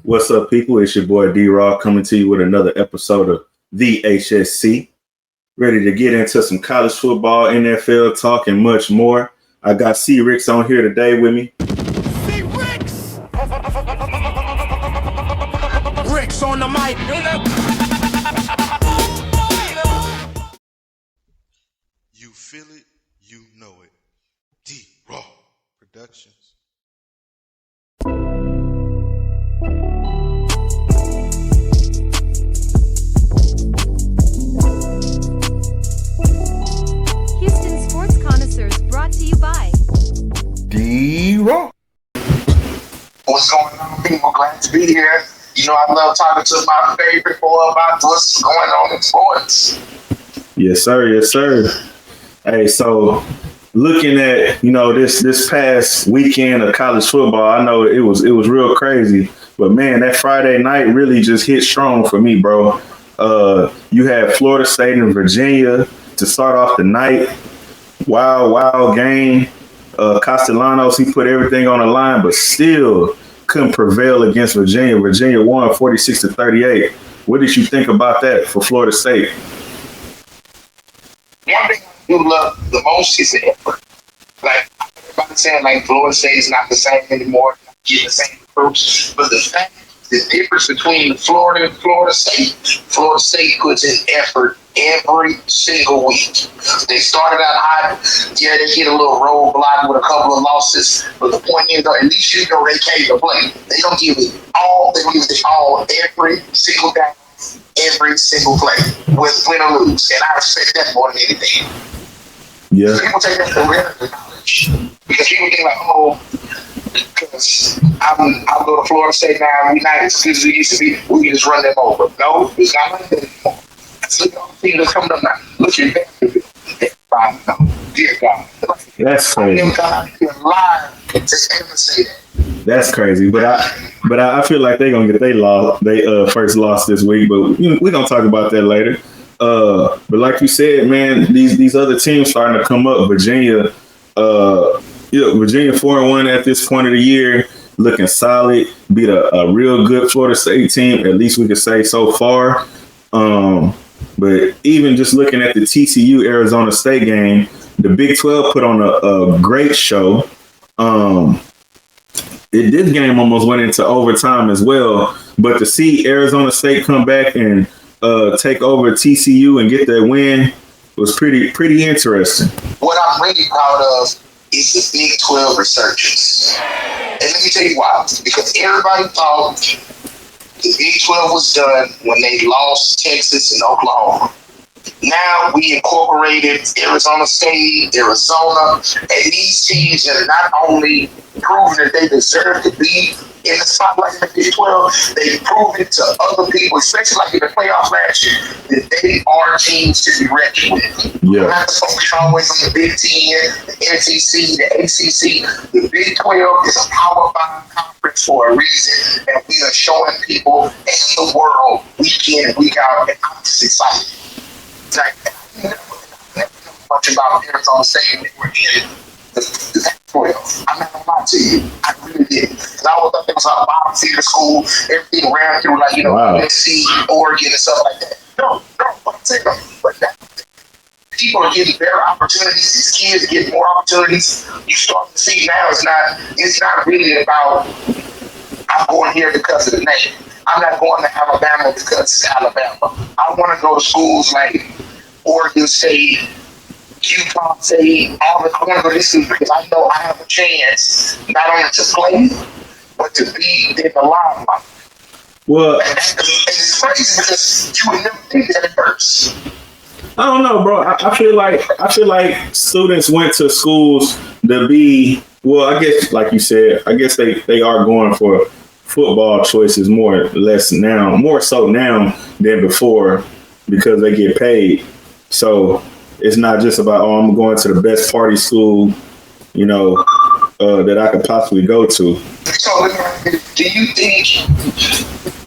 What's up, people? It's your boy Raww coming to you with another episode of the HSC. Ready to get into some college football, NFL talk, and much more. I got C. Ricks on here today with me. C. Ricks! Ricks on the mic. You feel it, you know it. Raww Productions. Houston Sports Connoisseurs brought to you by Raww. What's going on, people? Glad to be here. You know, I love talking to my favorite boy about what's going on in sports. Yes, sir. Yes, sir. Hey, so looking at this past weekend of college football, I know it was real crazy, but man, that Friday night really just hit strong for me, bro. You had Florida State and Virginia to start off the night. Wild game. Castellanos, he put everything on the line, but still couldn't prevail against Virginia. Virginia won 46-38. What did you think about that for Florida State? One thing I do love the most is the effort. Like, everybody's saying, like, Florida State is not the same anymore, not getting the same recruits, but the difference between Florida and Florida State puts in effort every single week. They started out hot. Yeah, they hit a little roadblock with a couple of losses, but the point is, at least you know they came to play. They don't give it all. They give it all every single day, every single play, with win or lose. And I respect that more than anything. Yeah. People take that for granted knowledge because people think like, oh, because I'll go to Florida State now. We're not as good as we used to be. We can just run them over. No, it's not like that anymore. Look at all the teams that's coming up now. Look at that. Dear God. That's crazy. That's crazy. But I feel like they're gonna get they first loss this week. But we're gonna talk about that later. But like you said, man, these other teams starting to come up. Virginia, Virginia 4-1 at this point of the year, looking solid. Beat a real good Florida State team, at least we could say so far. But even just looking at the TCU Arizona State game, the Big 12 put on a great show. This game almost went into overtime as well. But to see Arizona State come back and take over TCU and get that win was pretty interesting. What I'm really proud of is the Big 12 resurgence. And let me tell you why. Because everybody thought the Big 12 was done when they lost Texas and Oklahoma. Now we incorporated Arizona State, Arizona, and these teams have not only proven that they deserve to be in the spotlight of the Big 12, they've proven to other people, especially like in the playoffs last year, that they are teams to be reckoned with. Yeah. We're not focused always on the Big 10, the SEC, the ACC. The Big 12 is a Power 5 conference for a reason, and we are showing people and the world week in and week out, and I'm just excited. Like, I never know much about Arizona State when they were in the Pac-12. I'm not gonna lie to you, I really did. Because I always thought it was a bottom feeder school, everything ran through like Wow. USC, Oregon, and stuff like that. No, I'm saying, but that, people are getting better opportunities. These kids are getting more opportunities. You start to see now it's not really about I'm going here because of the name. I'm not going to Alabama because it's Alabama. I want to go to schools like Oregon State, Utah State, Auburn. I want to go to this school because I know I have a chance not only to play, but to be in the limelight. Well, And it's crazy because you would never think that at first. I don't know, bro. I feel like students went to schools to be, well, I guess like you said, I guess they are going for football choices more so now than before because they get paid. So it's not just about, I'm going to the best party school, that I could possibly go to. So do you think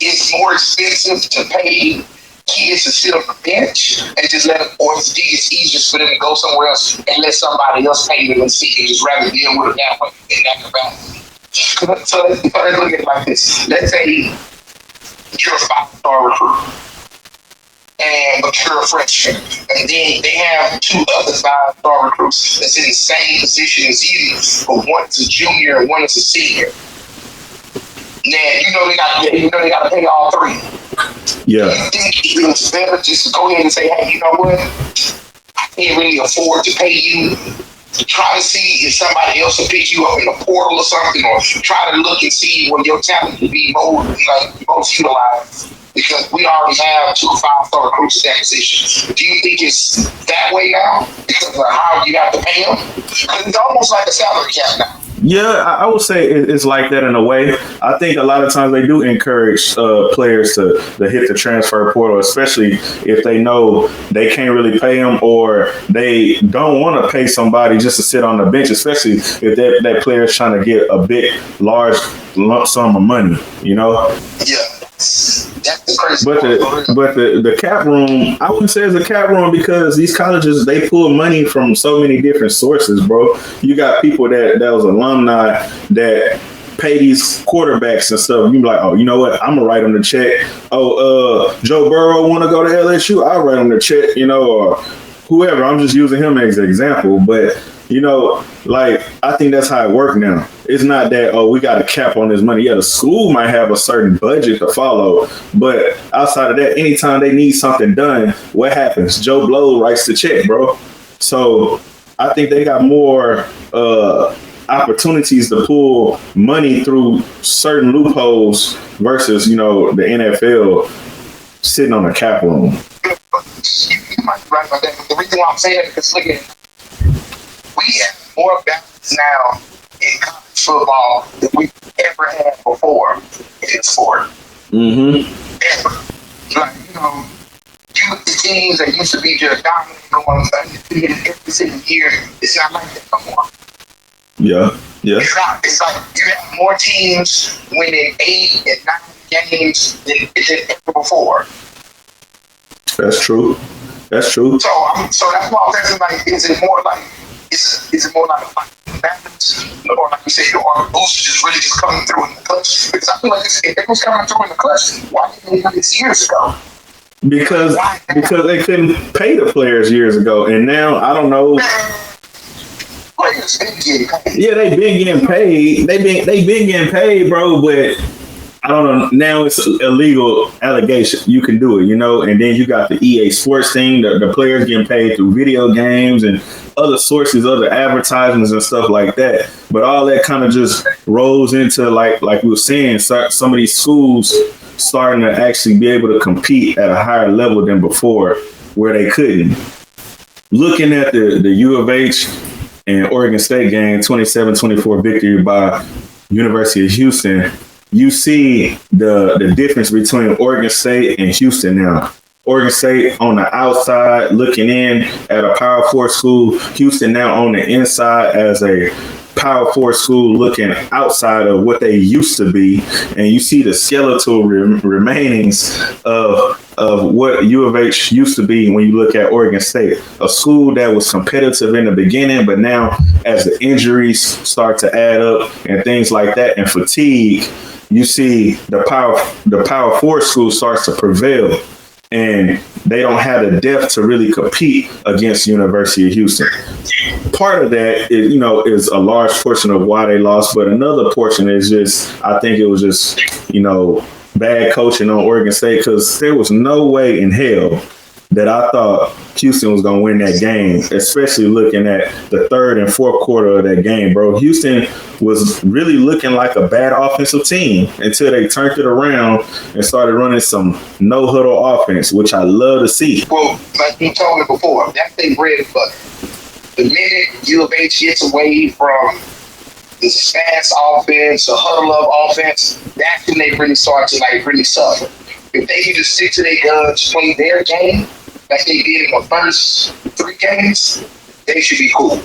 it's more expensive to pay kids to sit on the bench and just let them, or do you think it's easier for them to go somewhere else and let somebody else pay them and see and just rather deal with it that way in that capacity? So let's look at it like this. Let's say you're a 5-star recruit, but you're a freshman, and then they have 2 other 5-star recruits that's in the same position as you, but one is a junior and one is a senior. Now they got to pay all 3. Yeah. I think it's better just to go ahead and say, hey, you know what? I can't really afford to pay you. Try to see if somebody else will pick you up in the portal or something, or try to look and see where your talent can be most utilized. Because we already have 2 5-star recruits at that position. Do you think it's that way now? Because of how you have to pay them? It's almost like a salary cap now. Yeah, I would say it's like that in a way. I think a lot of times they do encourage players to hit the transfer portal, especially if they know they can't really pay them or they don't want to pay somebody just to sit on the bench, especially if that player is trying to get a big, large lump sum of money, you know? Yeah. That's the crazy but the cap room, I wouldn't say it's a cap room because these colleges, they pull money from so many different sources, bro. You got people that was alumni that pay these quarterbacks and stuff. You be like, oh, you know what? I'm gonna write them the check. Oh, Joe Burrow want to go to LSU? I'll write him the check, you know, or whoever. I'm just using him as an example, but. You know, like, I think that's how it works now. It's not that, oh, we got a cap on this money. Yeah, the school might have a certain budget to follow, but outside of that, anytime they need something done, what happens? Joe Blow writes the check, bro. So I think they got more opportunities to pull money through certain loopholes versus, you know, the NFL sitting on a cap room. You might be right about that. The reason why I'm saying it is because, look at it. We have more balance now in college football than we've ever had before in the sport. Mm-hmm. Ever. Like, you know, you look at teams that used to be just dominant going undefeated every single year. It's not like that no more. Yeah. It's not. It's like you have more teams winning 8 and 9 games than ever before. That's true. So that's why I'm asking, like, is it more like a balance, or like you said, or a boost just really just coming through in the clutch? Because I feel like if it was coming through in the clutch, why didn't they do this years ago? Because they couldn't pay the players years ago, and now I don't know. Players been getting paid. Yeah, they been getting paid. They been getting paid, bro. But I don't know. Now it's illegal allegation. You can do it, you know. And then you got the EA Sports thing. The players getting paid through video games and other sources, other advertisements and stuff like that. But all that kind of just rolls into like we were saying, some of these schools starting to actually be able to compete at a higher level than before, where they couldn't. Looking at the U of H and Oregon State game, 27-24 victory by University of Houston, you see the difference between Oregon State and Houston now. Oregon State on the outside looking in at a Power 4 school. Houston now on the inside as a Power 4 school looking outside of what they used to be. And you see the skeletal remainings of what U of H used to be when you look at Oregon State. A school that was competitive in the beginning, but now as the injuries start to add up and things like that and fatigue, you see the Power 4 school starts to prevail. And they don't have the depth to really compete against University of Houston. Part of that is, you know, is a large portion of why they lost, but another portion is just, I think it was just, you know, bad coaching on Oregon State, because there was no way in hell that I thought Houston was going to win that game, especially looking at the third and fourth quarter of that game, bro. Houston was really looking like a bad offensive team until they turned it around and started running some no-huddle offense, which I love to see. Well, like you told me before, that's their bread and butter. The minute U of H gets away from this fast offense, a huddle-up offense, that's when they really start to, like, really suffer. If they can just stick to their guns, play their game, like they did in the first 3 games, they should be cool.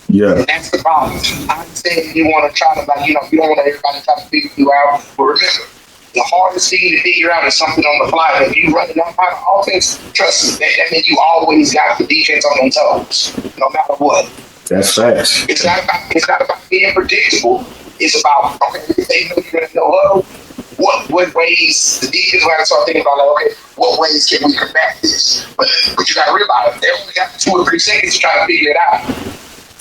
Yeah. And that's the problem. I understand you want to try to, like, you know, you don't want everybody trying to figure you out. But remember, the hardest thing to figure out is something on the fly. If you run that kind of offense, trust me, that means you always got the defense on their toes, no matter what. That's fast. It's not about being predictable. it's about, okay, if they know you're going to know huddle, what ways the defense got to start thinking about, like, okay, what ways can we combat this? But you got to realize they only got 2 or 3 seconds to try to figure it out.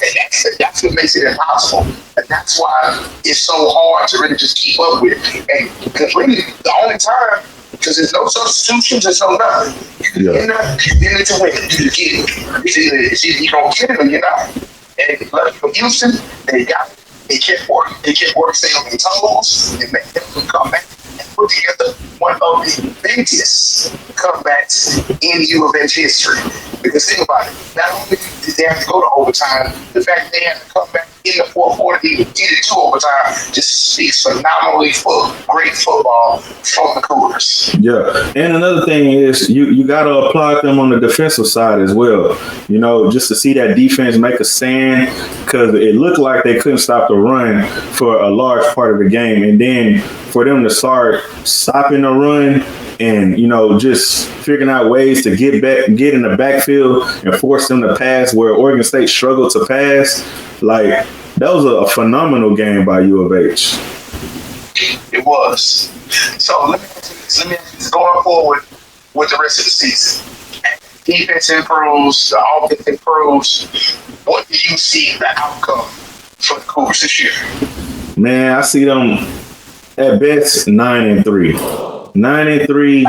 And that's what makes it impossible. And that's why it's so hard to really just keep up with. And because really, the only time, because there's no substitutions, there's no nothing. You're in it to win. You just get it. It's either you don't get it or you're not. And lucky for Houston, they got it. They kept working. They kept working, staying on their toes, and made them come back and put together one of the biggest comebacks in U of H history. Because think about it, not only did they have to go to overtime, the fact that they had to come back in the fourth quarter, even get it to overtime, just speaks phenomenally for great football from the Cougars. Yeah, and another thing is you got to applaud them on the defensive side as well. You know, just to see that defense make a stand, because it looked like they couldn't stop the run for a large part of the game, and then for them to start stopping the run and, you know, just figuring out ways to get in the backfield and force them to pass where Oregon State struggled to pass. Like, that was a phenomenal game by U of H. It was. So let me ask you this, going forward with the rest of the season. Defense improves, the offense improves. What do you see the outcome for the Cougars this year? Man, I see them at best 9-3. 9-3.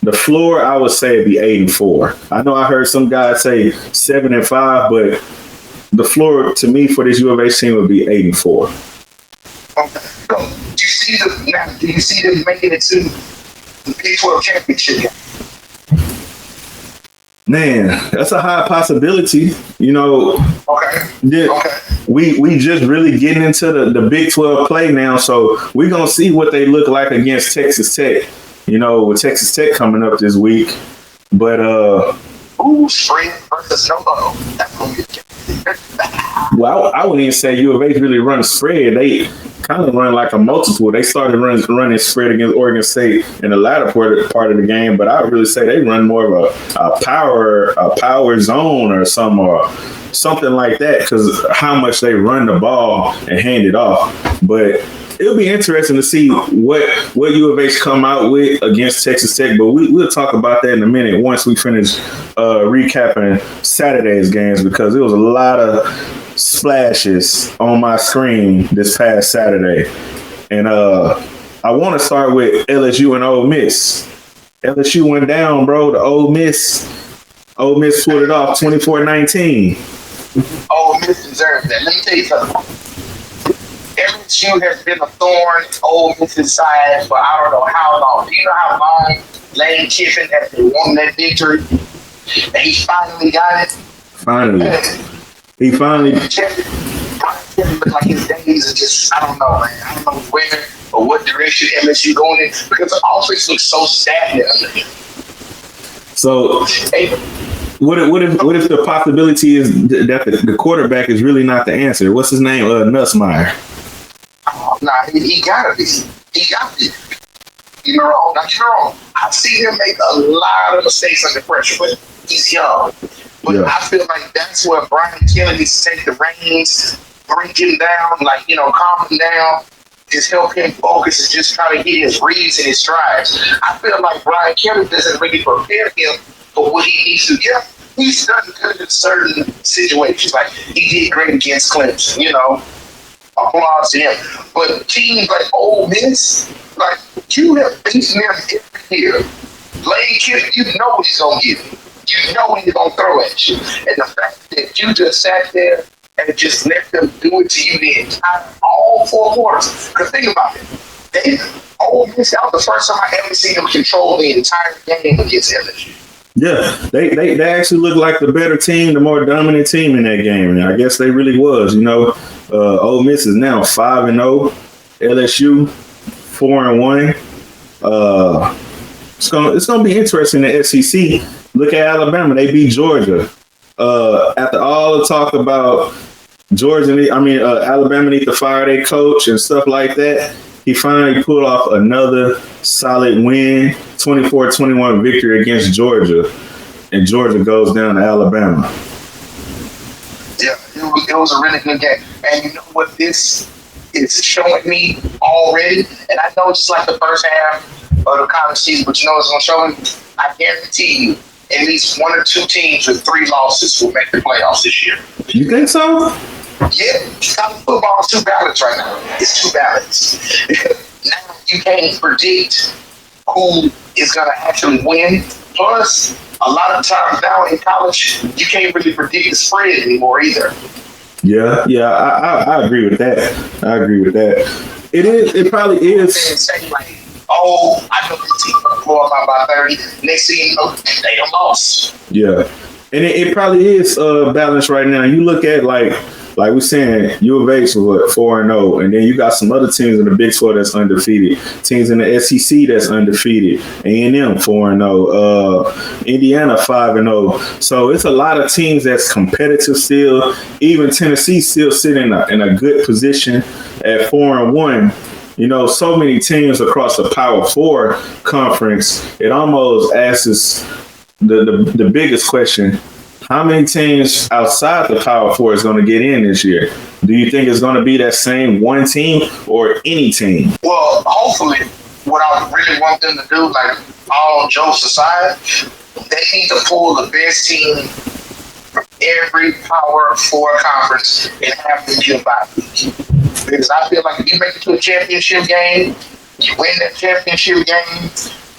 The floor, I would say, it'd be 8-4. I know I heard some guys say 7-5, but the floor to me for this U of H team would be 8-4. Okay. So do you see them making it to the Big 12 championship game? Man, that's a high possibility. You know, we just really getting into the Big 12 play now, so we're going to see what they look like against Texas Tech, you know, with Texas Tech coming up this week. But, spread versus no. That's going to be well, I wouldn't even say U of H really run a spread. They kind of run like a multiple. They started running spread against Oregon State in the latter part of the game, but I would really say they run more of a power zone or something like that, because how much they run the ball and hand it off. But it'll be interesting to see what U of H come out with against Texas Tech, but we'll talk about that in a minute once we finish recapping Saturday's games, because there was a lot of splashes on my screen this past Saturday. And I want to start with LSU and Ole Miss. LSU went down, bro. The Ole Miss pulled it off 24-19. Ole Miss deserves that. Let me tell you something. LSU has been a thorn in Ole Miss's side for I don't know how long. Do you know how long Lane Kiffin has been wanting that victory? And he finally got it. He finally. Like his days are just, I don't know, man. I don't know where or what direction LSU going in, because the offense looks so stagnant under him. So, what if the possibility is that the quarterback is really not the answer? What's his name? Nussmeier. Nah, he gotta be. He gotta be. You're wrong. I've seen him make a lot of mistakes under pressure, but he's young. But I feel like that's where Brian Kelly needs to take the reins, bring him down, like, you know, calm him down, just help him focus and just try to hit his reads and his strides. I feel like Brian Kelly doesn't really prepare him for what he needs to get. He's done good in certain situations. Like, he did great against Clemson, you know. Applause to him. But teams like Ole Miss, like, you have beaten them every year. Lane Kiffin, you know what he's going to give you. You know what he's going to throw at you. And the fact that you just sat there and just let them do it to you the entire, all 4 quarters. Because think about it. Ole Miss, that was the first time I ever seen them control the entire game against LSU. Yeah, they actually look like the better team, the more dominant team in that game. And I guess they really was. You know, Ole Miss is now 5-0. LSU 4-1. It's gonna be interesting in the SEC. Look at Alabama; they beat Georgia. After all the talk about Alabama need to fire their coach and stuff like that, he finally pulled off another solid win, 24-21 victory against Georgia, and Georgia goes down to Alabama. Yeah, it was a really good game. And you know what this is showing me already, and I know just like the first half of the college season, but you know it's going to show me. I guarantee you, at least one or two teams with 3 losses will make the playoffs this year. You think so? Yeah, college football is too balanced right now. It's too balanced. Now you can't predict who is going to actually win. Plus, a lot of times now in college, you can't really predict the spread anymore either. Yeah, I agree with that. I agree with that. It is. It probably is. Say like, oh, I know this team going to blow them out by 30. Next thing you know, they done lost. Yeah, and it probably is balanced right now. You look at like we're saying, U of H was 4-0, and then you got some other teams in the Big 4 that's undefeated. Teams in the SEC that's undefeated. A&M 4-0. Indiana 5-0. So it's a lot of teams that's competitive still. Even Tennessee still sitting in a good position at 4-1. You know, so many teams across the Power 4 conference. It almost asks the biggest question. How many teams outside the Power 4 is going to get in this year? Do you think it's going to be that same one team or any team? Well, hopefully, what I really want them to do, like all jokes aside, they need to pull the best team from every Power 4 conference and have them get a bye week. Because I feel like if you make it to a championship game, you win that championship game,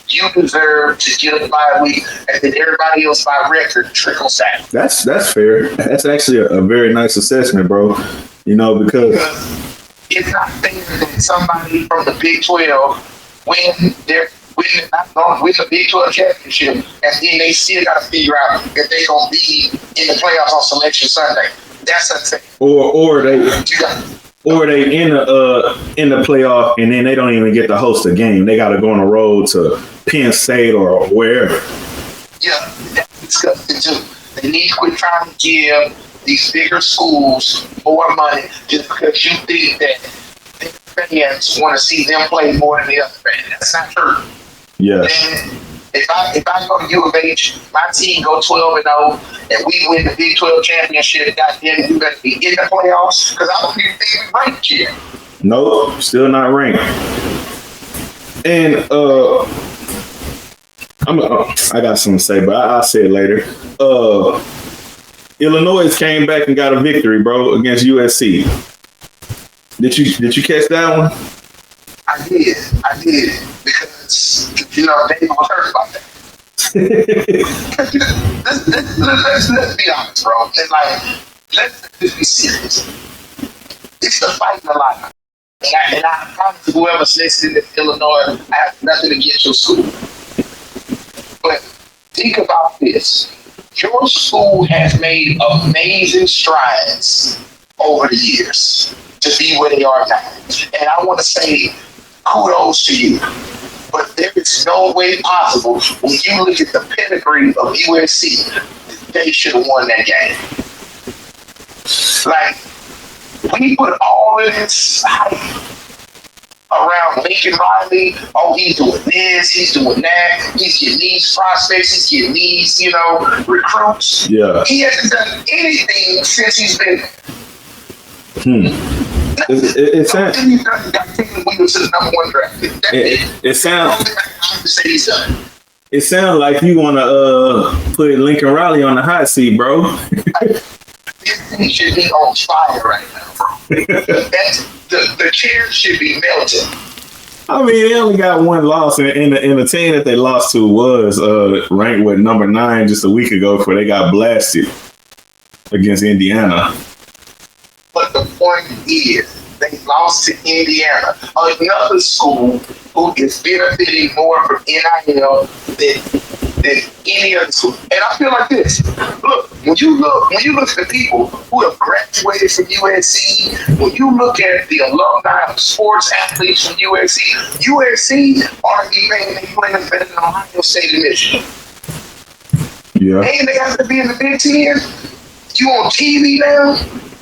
you deserve to get a bye week, and then everybody else by record trickles down. That's fair. That's actually a very nice assessment, bro. You know, because it's not fair that somebody from the Big 12 win the Big 12 championship, and then they still got to figure out if they're gonna be in the playoffs on Selection Sunday. That's unfair. Or they in the playoff and then they don't even get to host a game. They got to go on the road to Penn State or wherever. Yeah, that's disgusting too. They need to quit trying to give these bigger schools more money just because you think that fans want to see them play more than the other fans. That's not true. Yeah. And if I go to U of H, my team go 12-0, and we win the Big 12 championship, goddamn, you better be in the playoffs because I don't even think we ranked yet. Nope, still not ranked. And I got something to say, but I'll say it later. Illinois came back and got a victory, bro, against USC. Did you catch that one? I did, because, you know, David was hurt about that. let's be honest, bro. And like, let's just be serious. It's the fight in the line. And I promise whoever's listening in Illinois, I have nothing against your school. But think about this. Your school has made amazing strides over the years to be where they are now. And I want to say kudos to you. But there is no way possible when you look at the pedigree of USC, they should have won that game. Like, we put all of this hype around Lincoln Riley. Oh, he's doing this, he's doing that. He's getting these prospects, he's getting these, you know, recruits. Yeah. He hasn't done anything since he's been. It sounds. It sounds like you want to put Lincoln Riley on the hot seat, bro. He should be on fire right now, bro. The chair should be melted. I mean, they only got one loss, and the team that they lost to was ranked with number 9 just a week ago before they got blasted against Indiana. But the point is, they lost to Indiana, another school who is benefiting more from NIL than any other school. And I feel like this. Look, when you look at the people who have graduated from USC, when you look at the alumni of sports athletes from USC arguably they playing better than Ohio State and Michigan. Yeah. And they have to be in the Big Ten. You on TV now?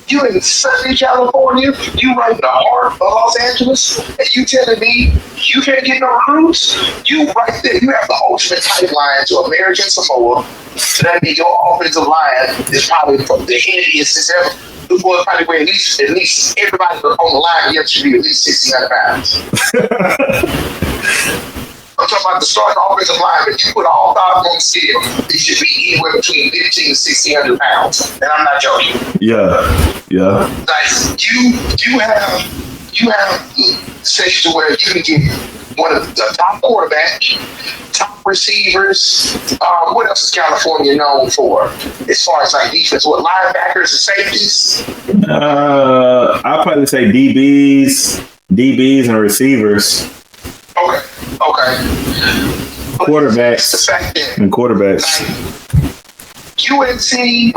You in Southern California, you right in the heart of Los Angeles, and you telling me you can't get no recruits? You right there, you have the ultimate pipeline to American Samoa. So that means your offensive line is probably the heaviest it's ever. the boy probably weigh at least everybody on the line here should be at least 1,600 pounds. I'm talking about the starting offensive line. If you put all five on the scale, it should be anywhere between 1,500 and 1,600 pounds. And I'm not joking. Yeah. Like you have the section where you can get one of the top quarterbacks, top receivers. What else is California known for as far as like defense? What, linebackers and safeties? I'll probably say DBs and receivers. Okay. Quarterbacks The fact that and quarterbacks. like, UNC,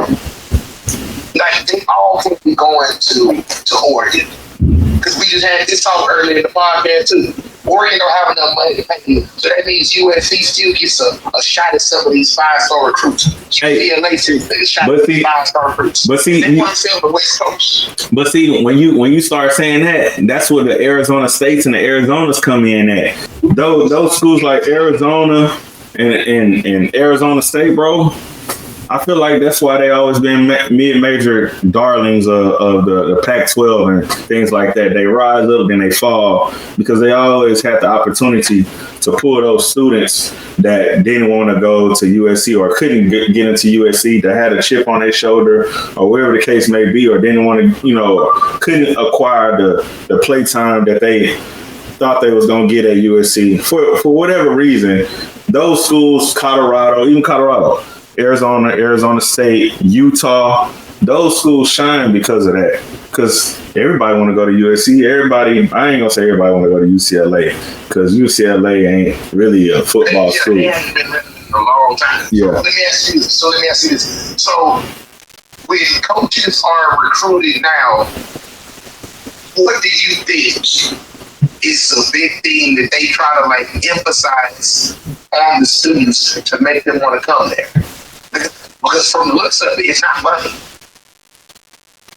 like they all can be going to Oregon. Because we just had this talk earlier in the podcast too. Oregon don't have enough money to pay. So that means UNC still gets a shot at some of these 5-star recruits. UCLA still gets a shot at these 5-star recruits. But see, they want to sell the West Coast. But see, when you start saying that, that's where the Arizona States and the Arizonas come in at. Those schools like Arizona and Arizona State, bro, I feel like that's why they always been mid-major darlings of the Pac-12 and things like that. They rise up, then they fall, because they always had the opportunity to pull those students that didn't want to go to USC or couldn't get into USC, that had a chip on their shoulder or whatever the case may be, or didn't want to, couldn't acquire the play time that they thought they was going to get at USC for whatever reason. Those schools, Colorado, Arizona State, Utah, those schools shine because of that. Because everybody want to go to USC. I ain't gonna say everybody want to go to UCLA, because UCLA ain't really a football school. They haven't been in a long time. Yeah. So let me ask you this. So when coaches are recruited now, what do you think is a big thing that they try to like emphasize on the students to make them want to come there? Because from the looks of it, it's not money.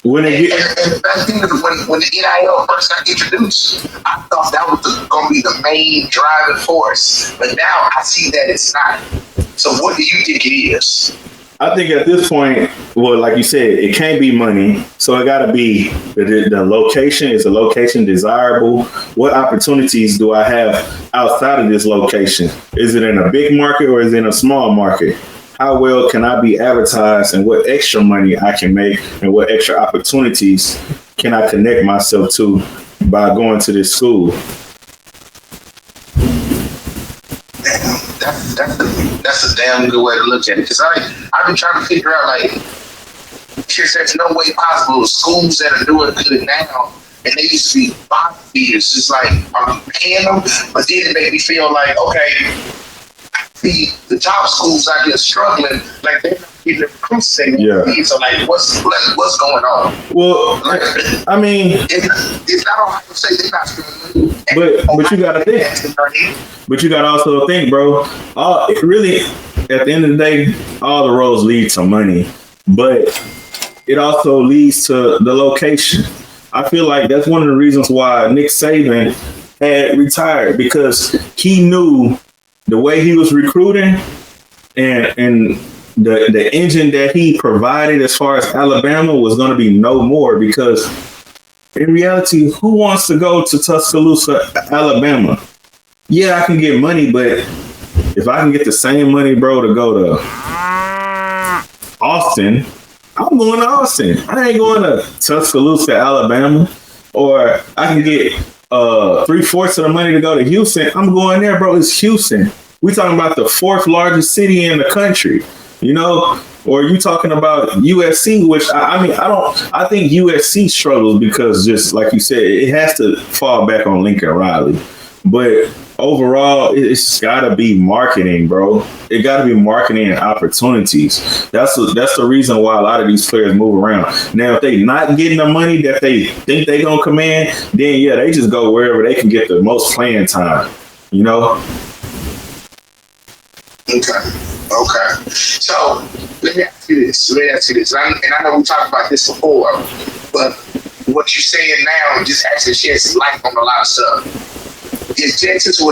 When and the best thing is when the NIL first got introduced, I thought that was going to be the main driving force. But now I see that it's not. So what do you think it is? I think at this point, well, like you said, it can't be money. So it got to be the location. Is the location desirable? What opportunities do I have outside of this location? Is it in a big market or is it in a small market? How well can I be advertised, and what extra money I can make, and what extra opportunities can I connect myself to by going to this school? That's a damn good way to look at it. Because I've been trying to figure out, like, there's no way possible schools that are doing good now, and they used to be bottom feeders. It's like, I'm paying them, but then it made me feel like, okay, the top schools out here struggling, like they're not getting the recruits they need. So like, what's going on? Well, like, I mean, it's not Ohio State, they're not struggling. But you gotta think. But you gotta also think, bro. It really, at the end of the day, all the roads lead to money, but it also leads to the location. I feel like that's one of the reasons why Nick Saban had retired, because he knew the way he was recruiting and the engine that he provided as far as Alabama was going to be no more, because in reality, who wants to go to Tuscaloosa, Alabama? Yeah, I can get money, but if I can get the same money, bro, to go to Austin, I'm going to Austin. I ain't going to Tuscaloosa, Alabama. Or I can get 3/4 of the money to go to Houston. I'm going there, bro. It's Houston. We talking about the 4th largest city in the country, Or you talking about USC, which I think USC struggles because, just like you said, it has to fall back on Lincoln Riley. But overall, it's got to be marketing, bro. It got to be marketing and opportunities. That's the reason why a lot of these players move around. Now, if they not getting the money that they think they gonna command, then yeah, they just go wherever they can get the most playing time. Okay. So let me ask you this. And I know we talked about this before, but what you're saying now just actually sheds some light on a lot of stuff. If Texas and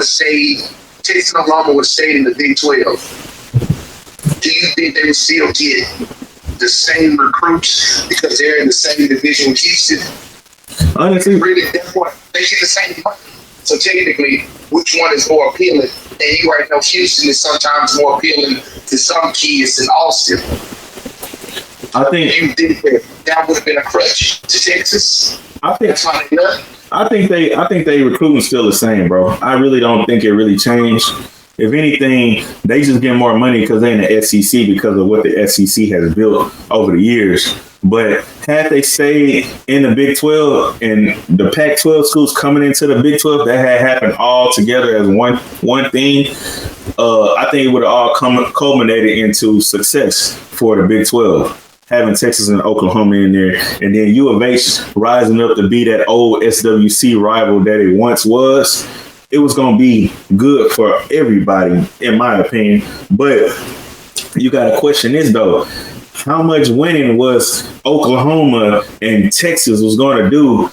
Oklahoma would have stayed in the Big 12, do you think they would still get the same recruits because they're in the same division with Houston. Honestly, Really, that's what they get the same money. So technically, which one is more appealing? And you already know Houston is sometimes more appealing to some kids than Austin. I think You think that would have been a crutch to Texas? I think That's why they left. I think they recruiting still the same, bro. I really don't think it really changed. If anything, they just get more money because they're in the SEC because of what the SEC has built over the years. But had they stayed in the Big 12 and the Pac-12 schools coming into the Big 12, that had happened all together as one thing. I think it would have all culminated into success for the Big 12. Having Texas and Oklahoma in there, and then U of H rising up to be that old SWC rival that it once was. It was going to be good for everybody, in my opinion. But you got to question this, though. How much winning was Oklahoma and Texas was going to do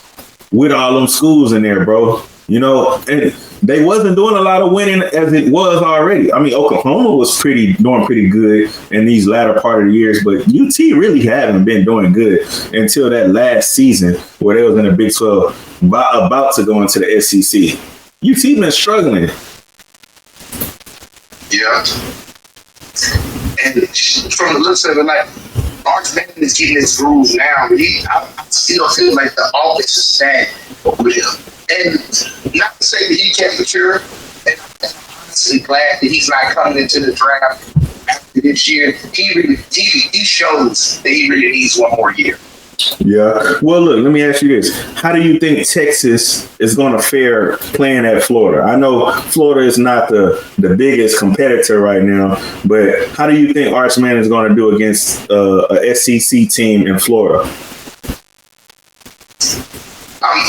with all them schools in there, bro? You know, and they wasn't doing a lot of winning as it was already. I mean, Oklahoma was doing pretty good in these latter part of the years, but UT really haven't been doing good until that last season where they was in the Big 12 about to go into the SEC. UT been struggling. Yeah. And from the looks of it, like, Arch Manning is getting his groove now, but I still feel like the offense is stagnant with him. And not to say that he can't mature, and I'm honestly glad that he's not coming into the draft after this year. He shows that he really needs one more year. Yeah. Well, look, let me ask you this. How do you think Texas is going to fare playing at Florida? I know Florida is not the biggest competitor right now, but how do you think Arch Manning is going to do against a SEC team in Florida?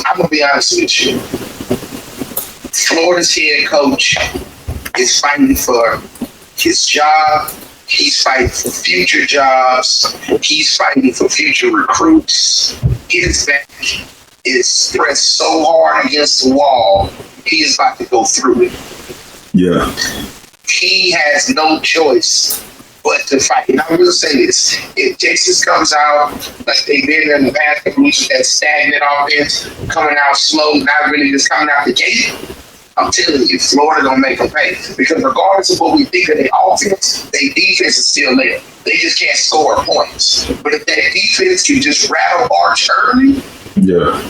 I'm going to be honest with you. Florida's head coach is fighting for his job. He's fighting for future jobs. He's fighting for future recruits. His back is pressed so hard against the wall, he is about to go through it. Yeah. He has no choice but to fight. And I will say this, if Texas comes out like they've been in the past, with that stagnant offense, coming out slow, not really just coming out the gate, I'm telling you, Florida gonna make them pay. Because regardless of what we think of their offense, their defense is still there. They just can't score points. But if that defense can just rattle Arch early, yeah,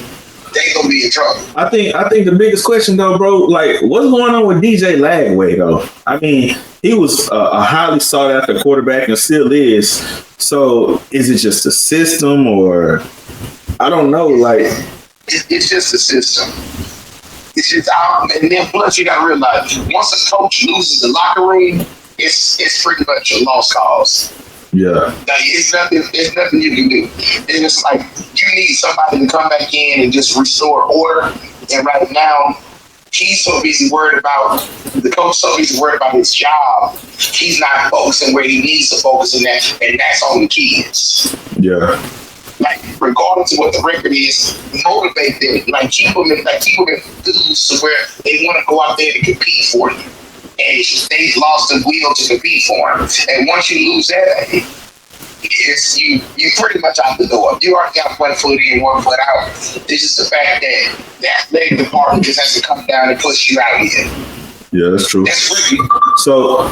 they gonna be in trouble. I think the biggest question though, bro, like what's going on with DJ Lagway though? I mean, he was a highly sought after quarterback and still is. So is it just a system or I don't know, like it's just a system. It's just out, and then plus you gotta realize once a coach loses the locker room, it's pretty much a lost cause. Yeah. Like, it's nothing you can do. And it's like you need somebody to come back in and just restore order. And right now, he's so busy worried about the coach, so busy worried about his job. He's not focusing where he needs to focus in that, and that's on the kids. Yeah. Like, regardless of what the record is, motivate them. Like, keep them enthused to where they want to go out there to compete for you. And they've lost the will to compete for them. And once you lose that, it's you pretty much out the door. You already got 1 foot in, 1 foot out. It's just the fact that the athletic department just has to come down and push you out here. Yeah, that's true. That's freaky. So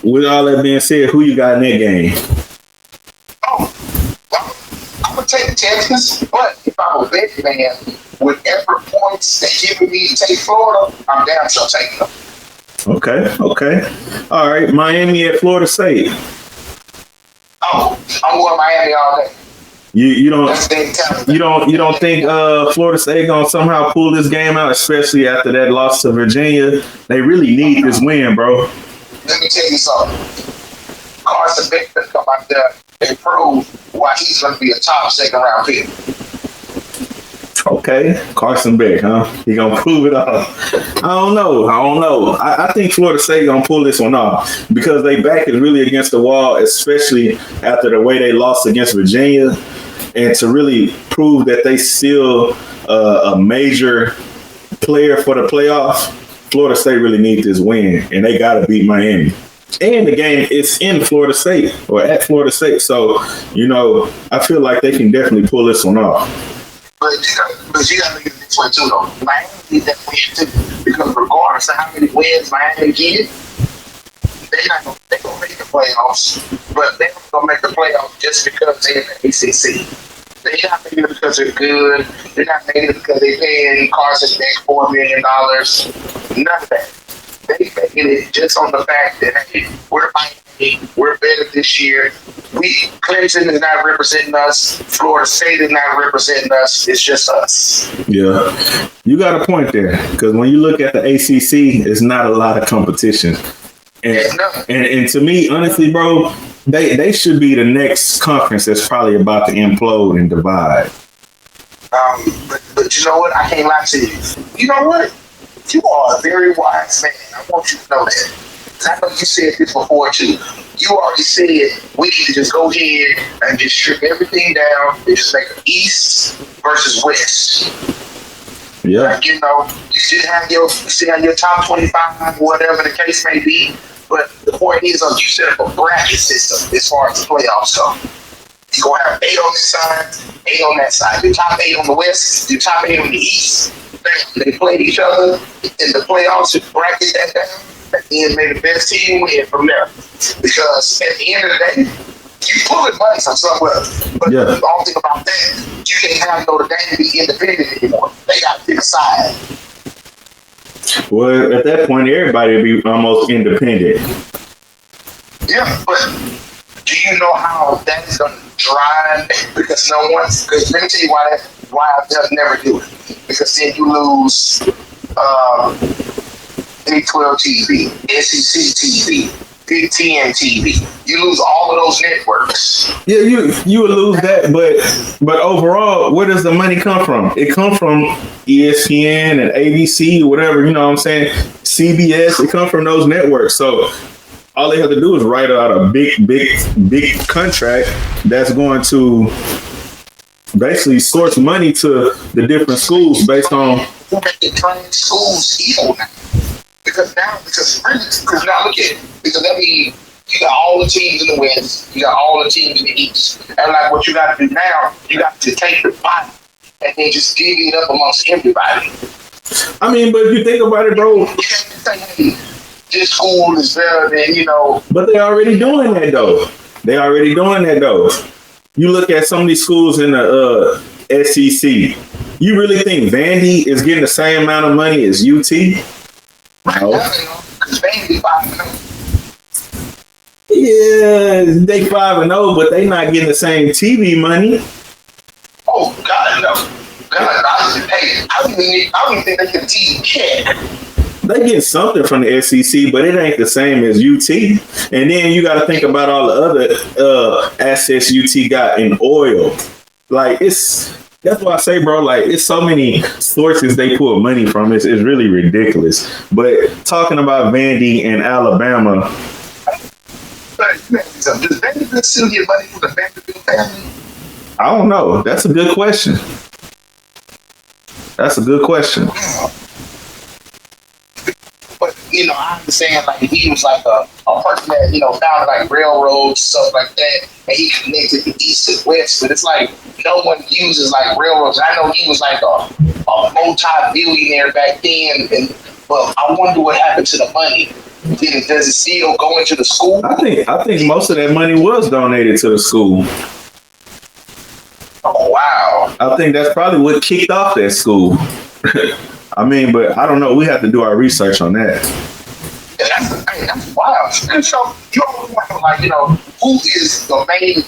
with all that being said, who you got in that game? I'm gonna take Texas, but if I'm a bet man, whatever points they giving me to take Florida, I'm down to take them. Okay. All right, Miami at Florida State. Oh, I'm going Miami all day. You don't think Florida State gonna somehow pull this game out, especially after that loss to Virginia? They really need this win, bro. Let me tell you something. Carson Beck has come out there and prove why he's going to be a top second round pick. Okay, Carson Beck, huh? He gonna prove it all. I don't know. I think Florida State gonna pull this one off because they back is really against the wall, especially after the way they lost against Virginia, and to really prove that they still a major player for the playoffs. Florida State really needs this win, and they gotta beat Miami. And the game is in Florida State or at Florida State. So, I feel like they can definitely pull this one off. But you got to look at this one too, though. Miami need that win too, because regardless of how many wins Miami get, they're gonna make the playoffs. But they're not gonna make the playoffs just because they're in the ACC. They're not making it because they're good. They're not making it because they're paying Carson Beck $4 million. None of that. They making it just on the fact that, hey, we're Miami, we're better this year. Clemson is not representing us. Florida State is not representing us. It's just us. Yeah, you got a point there, because when you look at the ACC, it's not a lot of competition. And to me, honestly, bro, they should be the next conference that's probably about to implode and divide. But you know what? I can't lie to you. You know what? You are a very wise man. I want you to know that. I know you said this before too. You already said we need to just go ahead and just strip everything down and just make an East versus West. Yeah. Like, you still have your top 25, whatever the case may be. But the point is, you set up a bracket system as far as the playoffs go. You're going to have 8 on this side, 8 on that side. Your top 8 on the West, your top 8 on the East. They play each other in the playoffs to bracket that down. And may the best team win from there. Because at the end of the day, you pulling money from somewhere. But the only thing about that, you can't have Notre Dame be independent anymore. They got to pick a side. Well, at that point, everybody would be almost independent. Yeah, but do you know how that's going to drive? Because because let me tell you why they'll never do it. Because then you lose Big 12 TV, SEC TV, Big 10 TV. You lose all of those networks. Yeah, you would lose that, but overall, where does the money come from? It comes from ESPN and ABC, whatever, you know what I'm saying? CBS, it comes from those networks. So all they have to do is write out a big contract that's going to basically source money to the different schools based on. They train schools evil now. Because now look at it. Because that means you got all the teams in the West, you got all the teams in the East. And like what you got to do now, you got to take the pot and then just divvy it up amongst everybody. I mean, but if you think about it, bro. You can't say, hey, this school is better than, But they're already doing that, though. You look at some of these schools in the SEC. You really think Vandy is getting the same amount of money as UT? No. Because Vandy 5-0. Yeah, they 5-0, but they not getting the same TV money. Oh God, no! God, I don't even think they can TV check. They get something from the SEC, but it ain't the same as UT. And then you got to think about all the other assets UT got in oil. Like that's why I say, bro, like it's so many sources they pull money from. It's really ridiculous. But talking about Vandy and Alabama. Does Vanderbilt still get money from the Vanderbilt family? I don't know. That's a good question. But I understand like he was like a person that founded like railroads, stuff like that, and he connected the east and west. But it's like no one uses like railroads. I know he was like a multi-billionaire back then, but I wonder what happened to the money. Does it still go into the school? I think most of that money was donated to the school. Oh wow! I think that's probably what kicked off that school. I mean, but I don't know. We have to do our research on that. That's wild. And so you always wonder, like, who is the main?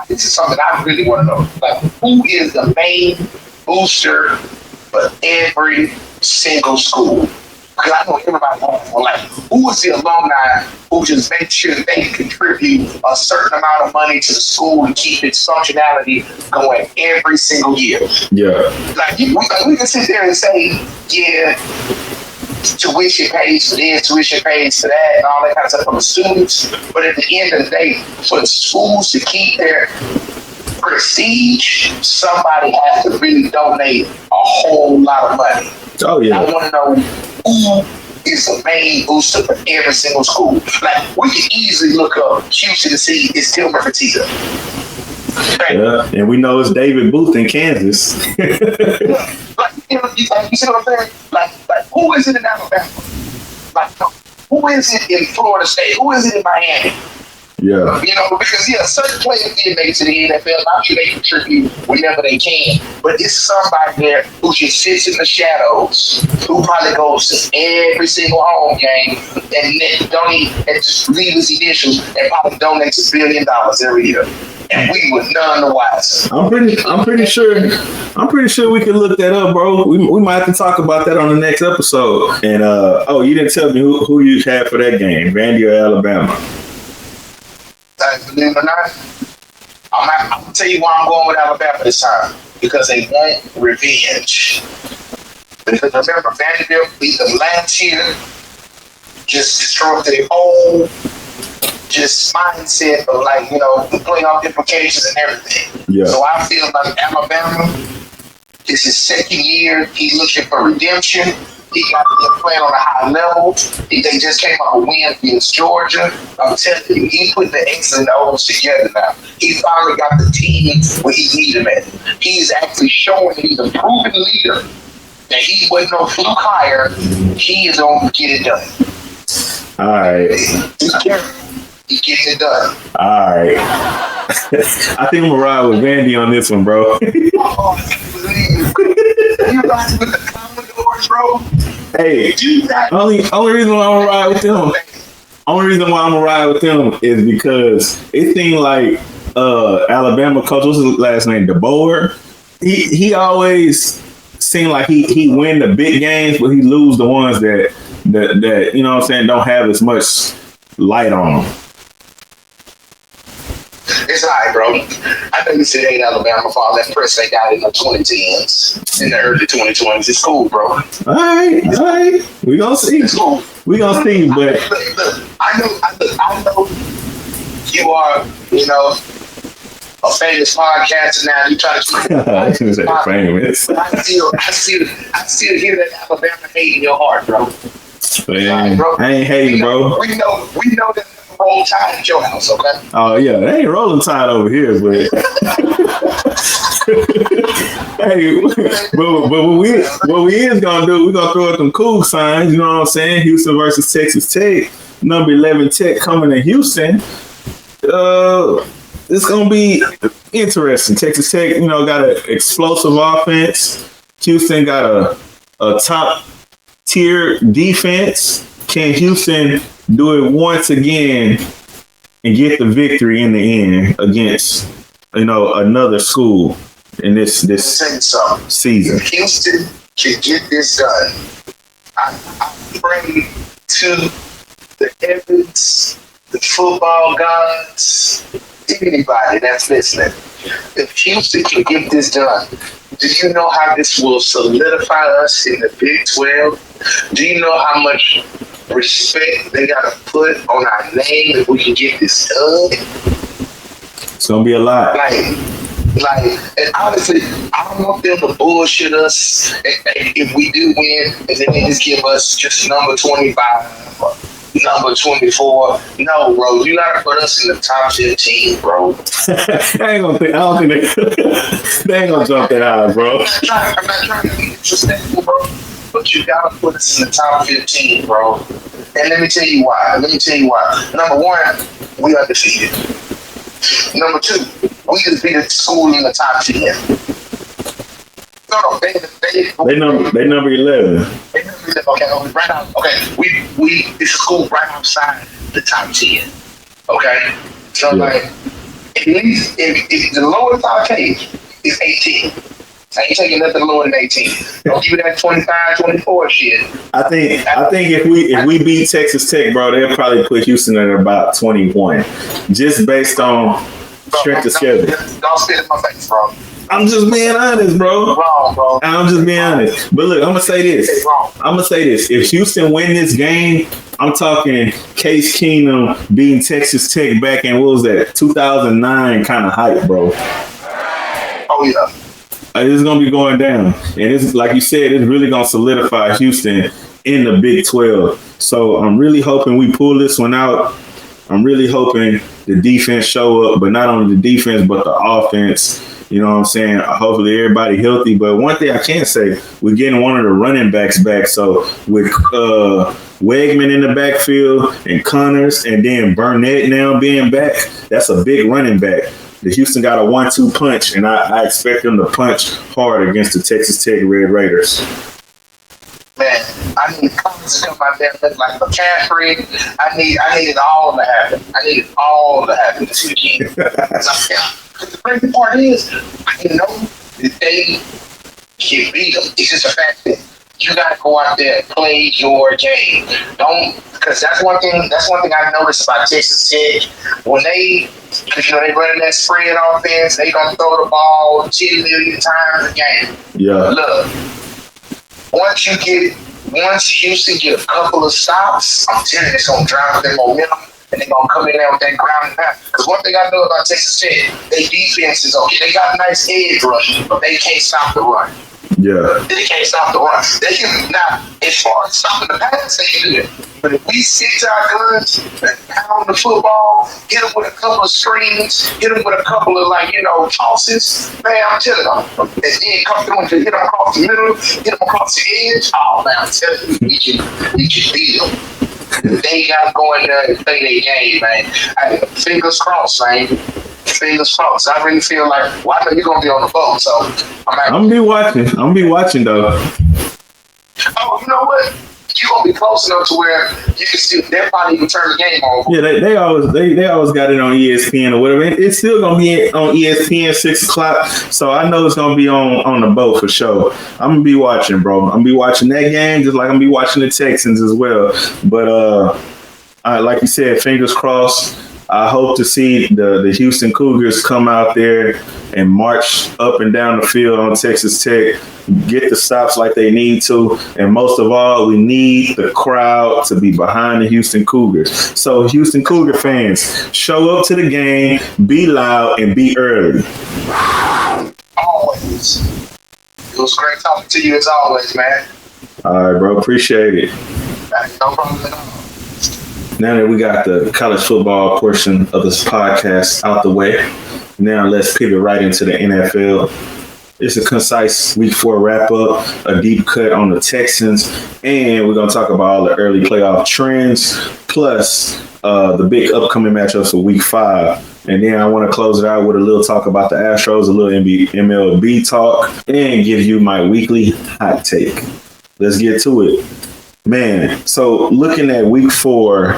This is something I really want to know. Like, who is the main booster for every single school? Because I know everybody wants like, who is the alumni who just make sure that they can contribute a certain amount of money to the school and keep its functionality going every single year? Yeah. Like, we can sit there and say, yeah, tuition pays for this, tuition pays for that, and all that kind of stuff for the students. But at the end of the day, for the schools to keep their prestige, somebody has to really donate a whole lot of money. Oh yeah. I want to know who is the main booster for every single school. Like, we can easily look up Houston to see is Tilmer Fertitta. Yeah, and we know it's David Booth in Kansas. Like, you see what I'm saying? Like, who is it in Alabama? Like, who is it in Florida State? Who is it in Miami? Yeah. You know, because certain players did make it to the NFL. I'm sure they contribute whenever they can. But it's somebody there who just sits in the shadows, who probably goes to every single home game and just leave his initials and probably donates $1 billion every year. And we were none the wiser. I'm pretty sure we can look that up, bro. We might have to talk about that on the next episode. And you didn't tell me who you had for that game, Vandy or Alabama? Believe it or not, I'm gonna tell you why I'm going with Alabama this time. Because they want revenge. Because remember, Vanderbilt beat them last year, just destroyed their whole just mindset of, like, you know, the playoff implications and everything. Yeah. So I feel like Alabama, this is second year. He's looking for redemption. He got to play on a high level. They just came up a win against Georgia. I'm telling you, he put the X's and the O's together now. He finally got the team where he needed them at. He's actually showing that he's a proven leader. That he wasn't no fluke hire. He is going to get it done. All right. He gets it done. All right. I think I'm going to ride with Vandy on this one, bro. You ride with the Commodores, bro? Hey, only reason why I'm gonna ride with them. Only reason why I'm gonna ride with them is because it seemed like Alabama coach, what's his last name, DeBoer. He always seemed like he win the big games, but he lose the ones that you know what I'm saying don't have as much light on them. It's all right, bro. I know you said hate Alabama for all that press they got in the 2010s, in the early 2020s. It's cool, bro. All right. We gonna see. It's cool. We gonna see, but look, I know you are, you know, a famous podcaster now. You try to I shouldn't say famous. But I still hear that Alabama hate in your heart, bro. Man, bro. I ain't hating, bro. We know that roll tide at your house, okay? Oh yeah, they ain't rolling tide over here, but hey, but what we is gonna do, we're gonna throw up them Coogs signs, you know what I'm saying? Houston versus Texas Tech, number 11 Tech coming to Houston. It's gonna be interesting. Texas Tech, you know, got an explosive offense. Houston got a top tier defense. Can Houston do it once again and get the victory in the end against, you know, another school in this season? If Houston can get this done, I pray to the heavens, the football gods, anybody that's listening. If Houston can get this done, do you know how this will solidify us in the Big 12? Do you know how much respect they gotta put on our name if we can get this done? It's gonna be a lot. And honestly, I don't want them to bullshit us if we do win, and then they just give us just number 25, number 24. No, bro, you gotta put us in the top 15, bro. I don't think they ain't gonna jump that high, bro. I'm not trying to be disrespectful, bro. But you gotta put us in the top 15, bro. And let me tell you why. Number one, we undefeated. Number two, we just beat a school in the top 10. No, they number 11. Right out. Okay, we it's a school right outside the top 10. Okay, so like at least if the lowest I'll take is 18. I ain't taking nothing lower than 18. Don't give it that 25, 24 shit. I think if we beat Texas Tech, bro, they'll probably put Houston at about 21, just based on strength of schedule. Don't spit in my face, bro. I'm just being honest, bro. Wrong, bro. I'm just being honest. But look, I'm gonna say this. If Houston win this game, I'm talking Case Keenum beating Texas Tech back in, what was that, 2009 kind of hype, bro. Oh yeah. It's gonna be going down, and it's like you said, it's really gonna solidify Houston in the Big 12. So I'm really hoping we pull this one out. I'm really hoping the defense show up, but not only the defense, but the offense. You know what I'm saying? Hopefully everybody healthy. But one thing I can say, we're getting one of the running backs back. So with Wegman in the backfield and Connors and then Burnett now being back, that's a big running back. The Houston got a 1-2 punch, and I expect them to punch hard against the Texas Tech Red Raiders. Man, I need Coogs to come out there and look like McCaffrey. I need it all to happen. I need it all to happen this weekend. The crazy part is, I know that they can beat them. It's just a fact that you got to go out there and play your game. Because that's one thing I noticed about Texas Tech. When because they running that spread offense, they gonna throw the ball 10 million times a game. Yeah. Look, once Houston get a couple of stops, I'm telling you, it's gonna drive their momentum, and they're gonna come in there with that ground and pound. Because one thing I know about Texas Tech, their defense is okay. They got a nice edge rush, but they can't stop the run. Yeah. They can't stop the run. They can now, as far as stopping the pass, they can do it. But if we sit to our guns and pound the football, hit them with a couple of screens, hit them with a couple of tosses, man, I'm telling them. And then come through and hit them across the middle, hit them across the edge. Oh man, I'm telling you, we can beat them. They got to go in there and play their game, man. Fingers crossed, man. Fingers crossed. I really feel like, I know you're gonna be on the boat, so I'm gonna be watching though. Oh, you know what? You're gonna be close enough to where you can still probably even turn the game on. Yeah, they always got it on ESPN or whatever. It's still gonna be on ESPN 6:00. So I know it's gonna be on the boat for sure. I'm gonna be watching, bro. I'm gonna be watching that game just like I'm gonna be watching the Texans as well. But like you said, fingers crossed. I hope to see the Houston Cougars come out there and march up and down the field on Texas Tech, get the stops like they need to, and most of all, we need the crowd to be behind the Houston Cougars. So Houston Cougar fans, show up to the game, be loud, and be early. Always. It was great talking to you as always, man. All right, bro. Appreciate it. No problem at all. Now that we got the college football portion of this podcast out the way, now let's pivot right into the NFL. It's a concise week 4 wrap up, a deep cut on the Texans, and we're going to talk about all the early playoff trends, plus the big upcoming matchups for week 5. And then I want to close it out with a little talk about the Astros, a little MLB talk, and give you my weekly hot take. Let's get to it. Man, so looking at week 4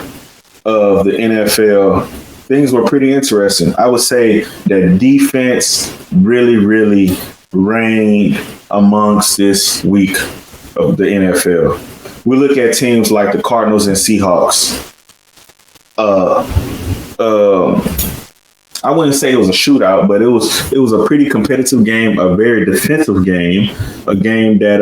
of the NFL, things were pretty interesting. I would say that defense really, really reigned amongst this week of the NFL. We look at teams like the Cardinals and Seahawks. I wouldn't say it was a shootout, but it was a pretty competitive game, a very defensive game, a game that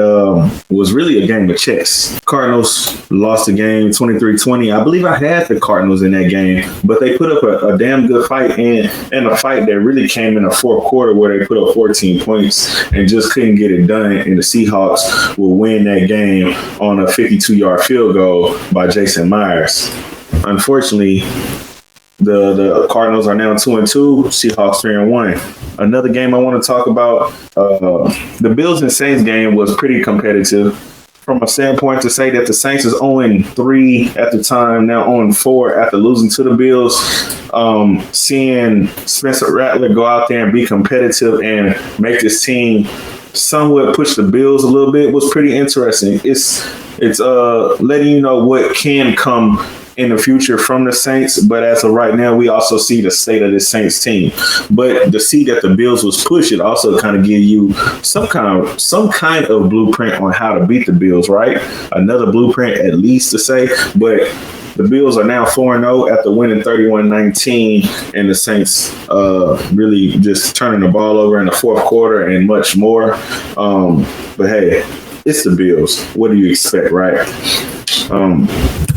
was really a game of chess. Cardinals lost the game 23-20. I believe I had the Cardinals in that game, but they put up a damn good fight and a fight that really came in the fourth quarter where they put up 14 points and just couldn't get it done. And the Seahawks will win that game on a 52-yard field goal by Jason Myers. Unfortunately, the Cardinals are now 2-2, Seahawks 3-1. Another game I want to talk about, the Bills and Saints game was pretty competitive. From a standpoint to say that the Saints is 0-3 at the time, now 0-4 after losing to the Bills. Seeing Spencer Rattler go out there and be competitive and make this team somewhat push the Bills a little bit was pretty interesting. It's letting you know what can come in the future from the Saints, but as of right now, we also see the state of the Saints team. But to see that the Bills was pushed, it also kind of give you some kind of blueprint on how to beat the Bills, right? Another blueprint at least to say, but the Bills are now 4-0 after winning 31-19, and the Saints really just turning the ball over in the fourth quarter and much more. But hey, it's the Bills. What do you expect, right?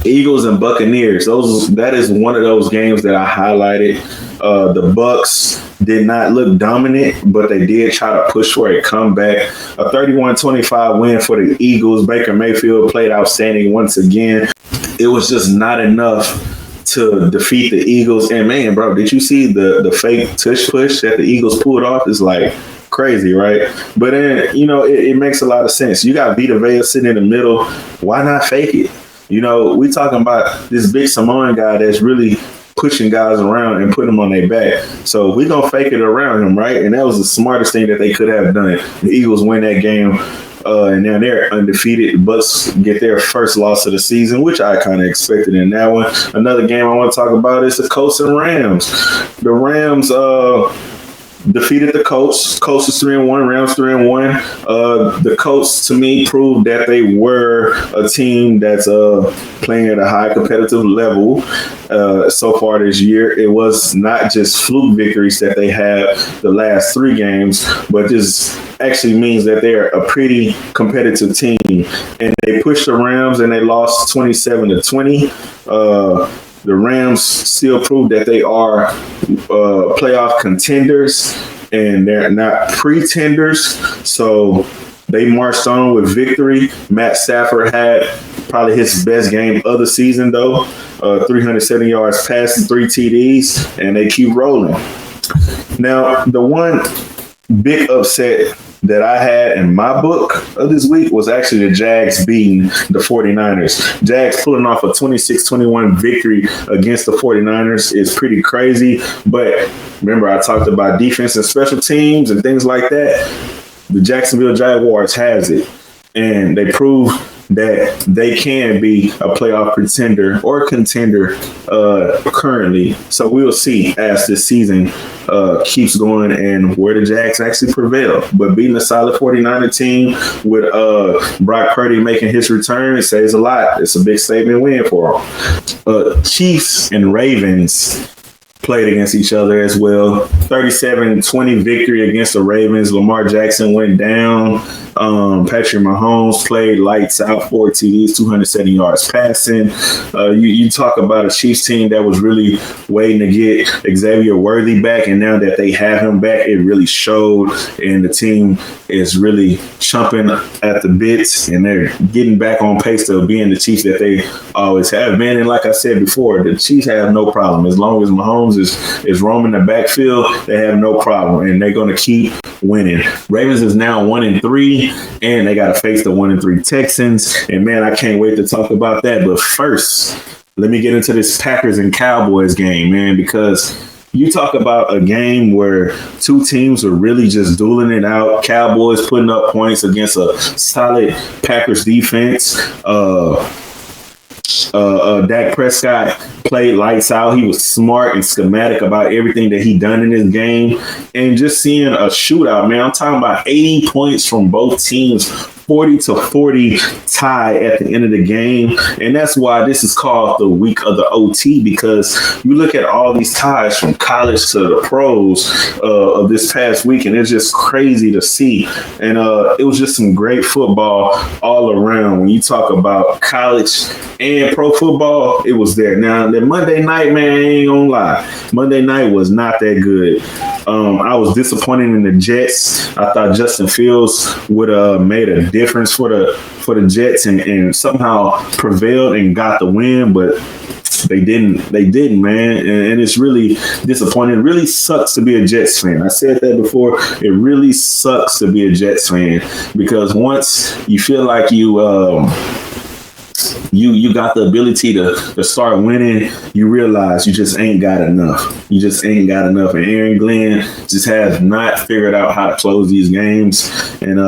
Eagles and Buccaneers. That is one of those games that I highlighted. The Bucs did not look dominant, but they did try to push for a comeback. A 31-25 win for the Eagles. Baker Mayfield played outstanding once again. It was just not enough to defeat the Eagles. And man, bro, did you see the fake tush push that the Eagles pulled off? It's like crazy, right? But then, it makes a lot of sense. You got Vita Vea sitting in the middle. Why not fake it? We talking about this big Samoan guy that's really pushing guys around and putting them on their back. So we're going to fake it around him, right? And that was the smartest thing that they could have done. The Eagles win that game, and now they're undefeated. The Bucs get their first loss of the season, which I kind of expected in that one. Another game I want to talk about is the Colts and Rams. The Rams defeated the Colts. Colts is 3-1, Rams 3-1. The Colts, to me, proved that they were a team that's playing at a high competitive level so far this year. It was not just fluke victories that they had the last 3 games, but this actually means that they're a pretty competitive team. And they pushed the Rams and they lost 27-20. The Rams still prove that they are playoff contenders and they're not pretenders. So they marched on with victory. Matt Stafford had probably his best game of the season, though. 370 yards passing, 3 TDs, and they keep rolling. Now, the one big upset that I had in my book of this week was actually the Jags beating the 49ers. Jags pulling off a 26-21 victory against the 49ers is pretty crazy. But remember, I talked about defense and special teams and things like that. The Jacksonville Jaguars has it. And they prove that they can be a playoff pretender or contender currently. So we'll see as this season keeps going and where the Jags actually prevail. But beating a solid 49er team with Brock Purdy making his return, it says a lot. It's a big statement win for them. Chiefs and Ravens played against each other as well. 37-20 victory against the Ravens. Lamar Jackson went down. Patrick Mahomes played lights out, 4 TDs, 270 yards passing. You talk about a Chiefs team that was really waiting to get Xavier Worthy back, and now that they have him back, it really showed, and the team is really chomping at the bits, and they're getting back on pace to being the Chiefs that they always have been. And like I said before, the Chiefs have no problem. As long as Mahomes is roaming the backfield, they have no problem, and they're going to keep winning. Ravens is now 1-3, and they got to face the 1-3 Texans. And man, I can't wait to talk about that. But first, let me get into this Packers and Cowboys game, man, because you talk about a game where 2 teams are really just dueling it out. Cowboys putting up points against a solid Packers defense. Dak Prescott played lights out. He was smart and schematic about everything that he done in this game. And just seeing a shootout, man, I'm talking about 80 points from both teams, 40-40 tie at the end of the game. And that's why this is called the week of the OT, because you look at all these ties from college to the pros of this past week, and it's just crazy to see. And it was just some great football all around. When you talk about college and pro football, it was there. Now, the Monday night, man, I ain't gonna lie. Monday night was not that good. I was disappointed in the Jets. I thought Justin Fields would have made a difference for the Jets and somehow prevailed and got the win, but they didn't, man. And it's really disappointing. It really sucks to be a Jets fan. I said that before. It really sucks to be a Jets fan, because once you feel like you got the ability to start winning, you realize you just ain't got enough. You just ain't got enough. And Aaron Glenn just has not figured out how to close these games. And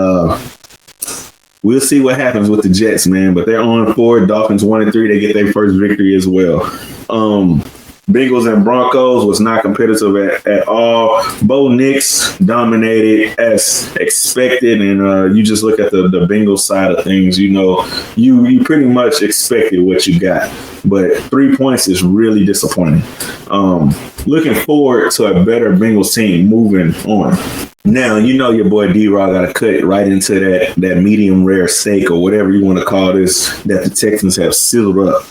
we'll see what happens with the Jets, man. But they're on 4. Dolphins 1-3. They get their first victory as well. Bengals and Broncos was not competitive at all. Bo Nix dominated as expected, and you just look at the Bengals side of things, you pretty much expected what you got. But 3 points is really disappointing. Looking forward to a better Bengals team moving on. Now, your boy D-Raww got to cut right into that medium rare steak or whatever you want to call this that the Texans have sealed up.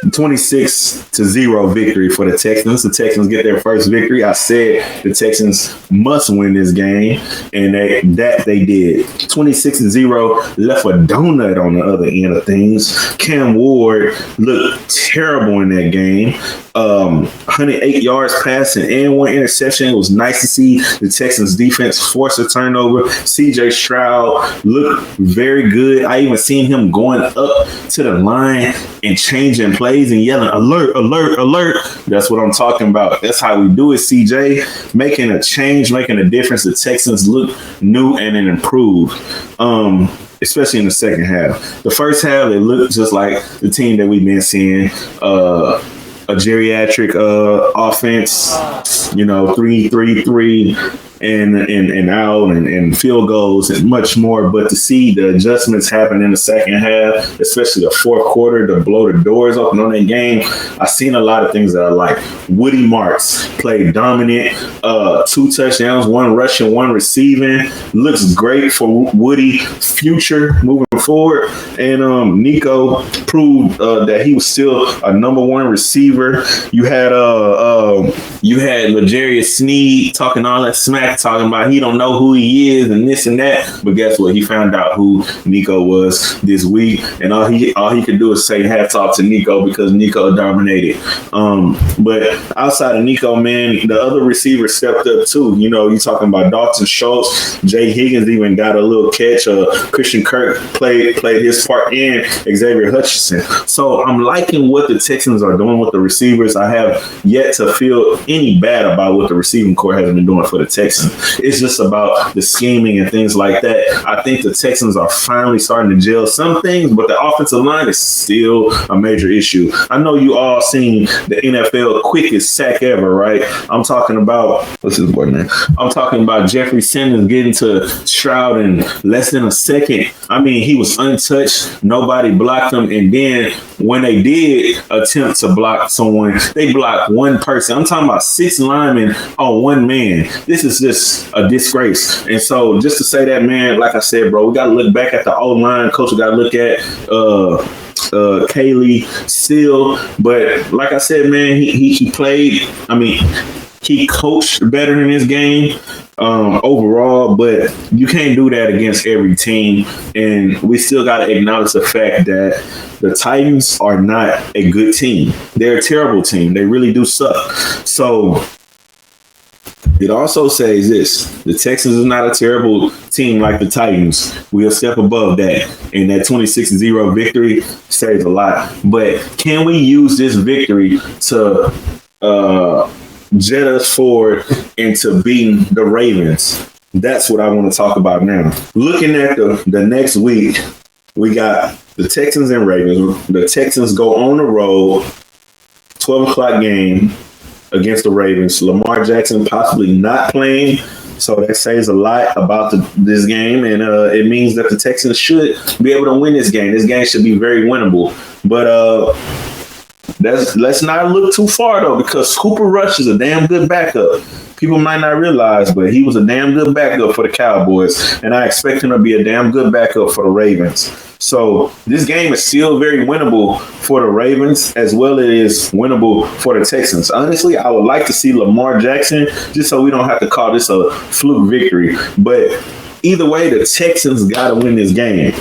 26-0 victory for the Texans. The Texans get their first victory. I said the Texans must win this game, and they did. 26-0, left a donut on the other end of things. Cam Ward looked terrible in that game. 108 yards passing and 1 interception. It was nice to see the Texans defense force a turnover. CJ Stroud looked very good. I even seen him going up to the line and changing plays and yelling, alert, alert, alert. That's what I'm talking about. That's how we do it, CJ. Making a change, making a difference. The Texans look new and improved. Especially in the second half. The first half, it looked just like the team that we've been seeing. A geriatric offense, 3-3-3 and out and field goals and much more. But to see the adjustments happen in the second half, especially the fourth quarter, to blow the doors open on that game, I've seen a lot of things that I like. Woody Marks played dominant, 2 touchdowns, 1 rushing, 1 receiving. Looks great for Woody future moving forward. And Nico proved that he was still a number 1 receiver. You had L'Jarius Sneed talking all that smack, talking about he don't know who he is and this and that. But guess what? He found out who Nico was this week, and all he could do is say hats off to Nico because Nico dominated. But outside of Nico, man, the other receivers stepped up too. You talking about Dalton Schultz, Jay Higgins even got a little catch. Christian Kirk played his part in Xavier Hutchinson. So I'm liking what the Texans are doing with the receivers. I have yet to feel any bad about what the receiving corps has been doing for the Texans. It's just about the scheming and things like that. I think the Texans are finally starting to gel some things, but the offensive line is still a major issue. I know you all seen the NFL quickest sack ever, right? I'm talking about, what's his boy name? I'm talking about Jeffrey Simmons getting to Stroud in less than a second. I mean, he was untouched. Nobody blocked him. And then when they did attempt to block someone, they blocked 1 person. I'm talking about 6 linemen on 1 man. This is just a disgrace. And so just to say that, man, like I said, bro, we got to look back at the O-line. Coach, we got to look at Kaylee still. But like I said, man, he played. I mean, he coached better in his game overall, but you can't do that against every team. And we still got to acknowledge the fact that the Titans are not a good team. They're a terrible team. They really do suck. So it also says this: the Texans is not a terrible team like the Titans. We're a step above that. And that 26-0 victory says a lot. But can we use this victory to jet us forward into beating the Ravens? That's what I want to talk about now. Looking at the next week, we got the Texans and Ravens. The Texans go on the road, 12 o'clock game against the Ravens. Lamar Jackson possibly not playing, so that says a lot about this game, and it means that the Texans should be able to win this game. This game should be very winnable. But let's not look too far, though, because Cooper Rush is a damn good backup. People might not realize, but he was a damn good backup for the Cowboys, and I expect him to be a damn good backup for the Ravens. So this game is still very winnable for the Ravens, as well as it is winnable for the Texans. Honestly, I would like to see Lamar Jackson, just so we don't have to call this a fluke victory. But either way, the Texans got to win this game.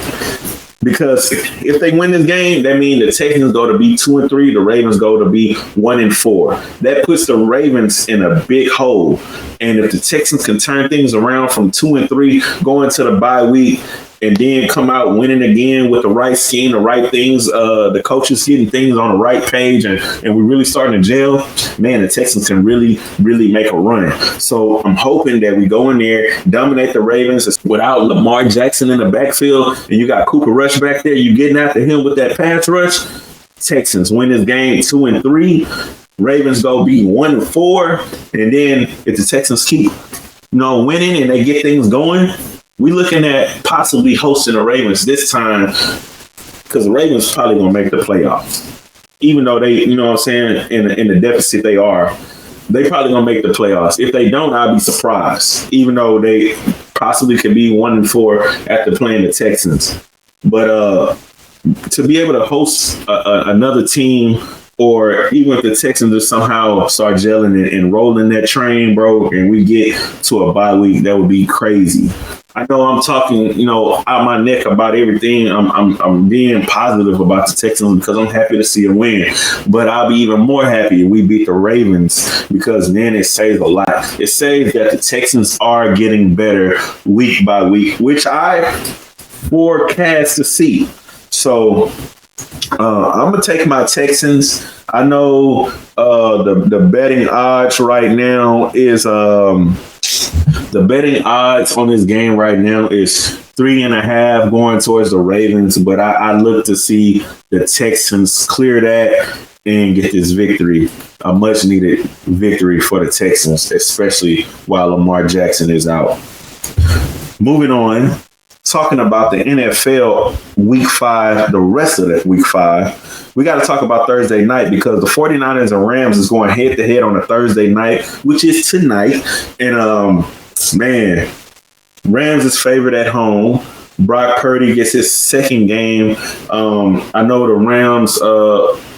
Because if they win this game, that means the Texans go to be 2-3, the Ravens go to be 1-4. That puts the Ravens in a big hole. And if the Texans can turn things around from 2-3, going to the bye week, and then come out winning again with the right scheme, the right things, the coaches getting things on the right page, and we're really starting to gel, man, the Texans can really, really make a run. So I'm hoping that we go in there, dominate the Ravens without Lamar Jackson in the backfield, and you got Cooper Rush back there, you getting after him with that pass rush. Texans win this game 2-3. Ravens go be 1-4. And then if the Texans keep winning and they get things going, we looking at possibly hosting the Ravens this time, because the Ravens probably going to make the playoffs. Even though they, in the deficit they are, they probably going to make the playoffs. If they don't, I'll be surprised, even though they possibly could be 1-4 after playing the Texans. But to be able to host another team, or even if the Texans just somehow start gelling and rolling that train, bro, and we get to a bye week, that would be crazy. I know I'm talking, out my neck about everything. I'm being positive about the Texans because I'm happy to see a win. But I'll be even more happy if we beat the Ravens, because then it saves a lot. It saves that the Texans are getting better week by week, which I forecast to see. So I'm gonna take my Texans. I know the betting odds right now is the betting odds on this game right now is 3.5 going towards the Ravens, but I look to see the Texans clear that and get this victory, a much needed victory for the Texans, especially while Lamar Jackson is out. Moving on, talking about the NFL week 5, the rest of that week 5, we got to talk about Thursday night, because the 49ers and Rams is going head to head on a Thursday night, which is tonight. And man, Rams is favored at home. Brock Purdy gets his second game. I know the Rams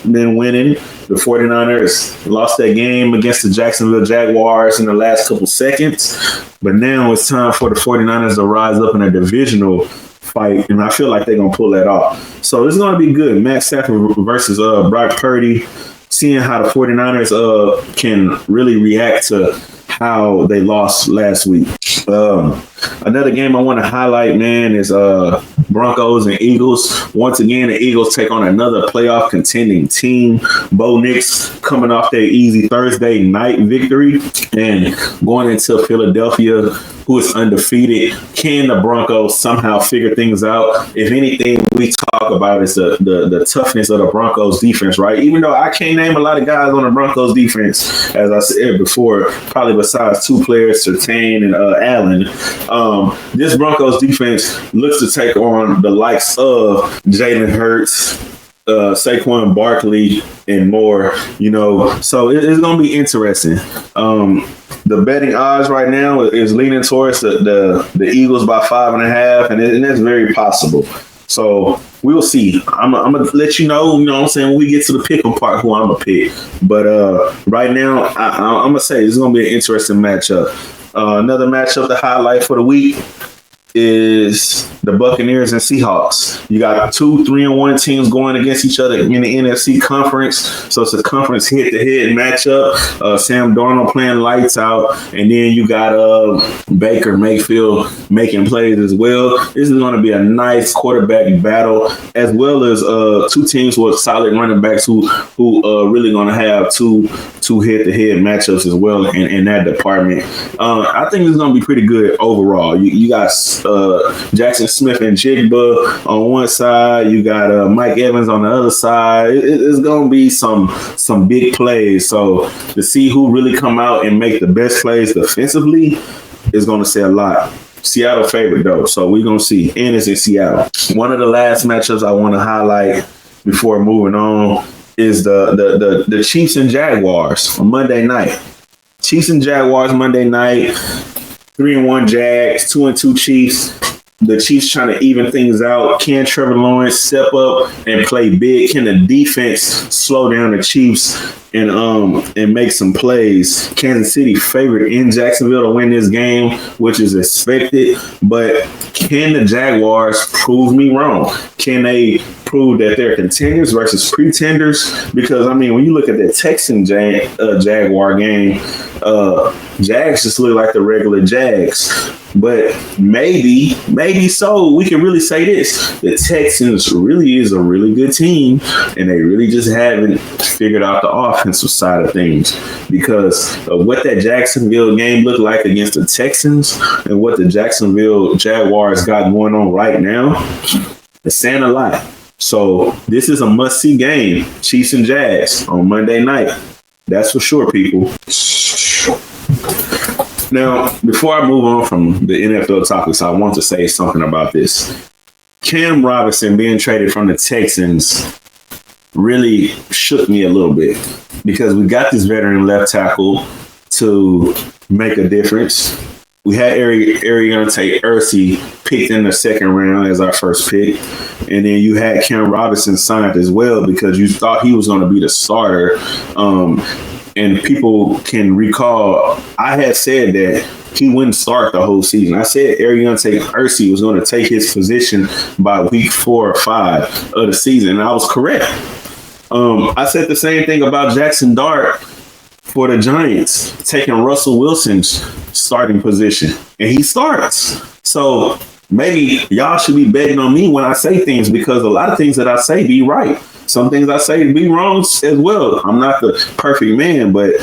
been winning. The 49ers lost that game against the Jacksonville Jaguars in the last couple seconds. But now it's time for the 49ers to rise up in a divisional fight, and I feel like they're going to pull that off. So it's going to be good. Matt Stafford versus Brock Purdy, seeing how the 49ers can really react to how they lost last week. Another game I want to highlight, man, is Broncos and Eagles. Once again, the Eagles take on another playoff contending team. Bo Nix coming off their easy Thursday night victory and going into Philadelphia, who is undefeated. Can the Broncos somehow figure things out? If anything, we talk about is the toughness of the Broncos defense, right? Even though I can't name a lot of guys on the Broncos defense, as I said before, probably besides 2 players, Surtain and Allen. This Broncos defense looks to take on the likes of Jalen Hurts, Saquon Barkley, and more, so it's going to be interesting. The betting odds right now is leaning towards the Eagles by 5.5, and that's very possible. So we will see. I'm going to let you know, what I'm saying, when we get to the pick'em part, who I'm going to pick. But right now, I'm going to say it's going to be an interesting matchup. Another matchup to highlight for the week is the Buccaneers and Seahawks. You got 2 3-1 teams going against each other in the NFC conference. So it's a conference head-to-head matchup. Sam Darnold playing lights out. And then you got Baker Mayfield making plays as well. This is going to be a nice quarterback battle, as well as 2 teams with solid running backs who really going to have two head-to-head matchups as well in that department. I think it's going to be pretty good overall. You got Jackson Smith and Jigba on one side. You got Mike Evans on the other side. It's going to be some big plays. So to see who really come out and make the best plays defensively is going to say a lot. Seattle favorite, though. So we're going to see. And it's in Seattle. One of the last matchups I want to highlight before moving on is the Chiefs and Jaguars on Monday night. Chiefs and Jaguars Monday night. 3-1 Jags, 2-2 Chiefs. The Chiefs trying to even things out. Can Trevor Lawrence step up and play big? Can the defense slow down the Chiefs and make some plays? Kansas City favored in Jacksonville to win this game, which is expected. But can the Jaguars prove me wrong? Can they prove that they're contenders versus pretenders? Because, when you look at the Texan Jaguar game, Jags just look like the regular Jags. But maybe so. We can really say this. The Texans really is a really good team, and they really just haven't figured out the offensive side of things, because of what that Jacksonville game looked like against the Texans and what the Jacksonville Jaguars got going on right now. It's saying a lot. So this is a must-see game, Chiefs and Jags on Monday night. That's for sure, people. Now, before I move on from the NFL topics, I want to say something about this. Cam Robinson being traded from the Texans really shook me a little bit, because we got this veteran left tackle to make a difference. we had Ariante Ursi picked in the second round as our first pick. And then you had Cam Robinson signed as well because you thought he was going to be the starter. And people can recall, I had said that he wouldn't start the whole season. I said Ariante Ursi was going to take his position by week 4 or 5 of the season. And I was correct. I said the same thing about Jackson Dart for the Giants, taking Russell Wilson's starting position, and he starts. So maybe y'all should be betting on me when I say things, because a lot of things that I say be right. Some things I say be wrong as well. I'm not the perfect man, but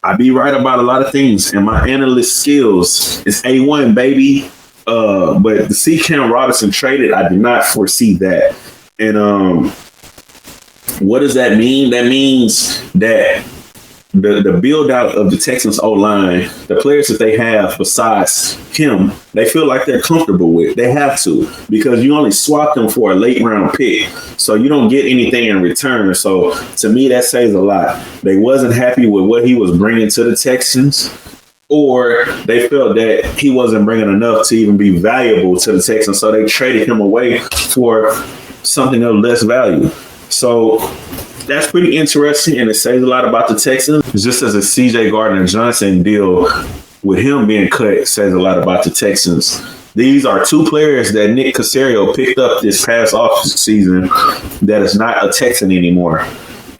I be right about a lot of things, and my analyst skills is A1, baby. But to see Cam Robinson traded, I did not foresee that. And what does that mean? That means that the build out of the Texans O-line, the players that they have besides him, they feel like they're comfortable with. They have to, because you only swap them for a late round pick. So you don't get anything in return. So to me, that says a lot. They wasn't happy with what he was bringing to the Texans, or they felt that he wasn't bringing enough to even be valuable to the Texans. So they traded him away for something of less value. So that's pretty interesting, and it says a lot about the Texans. Just as a C.J. Gardner-Johnson deal with him being cut says a lot about the Texans. These are two players that Nick Caserio picked up this past offseason that is not a Texan anymore.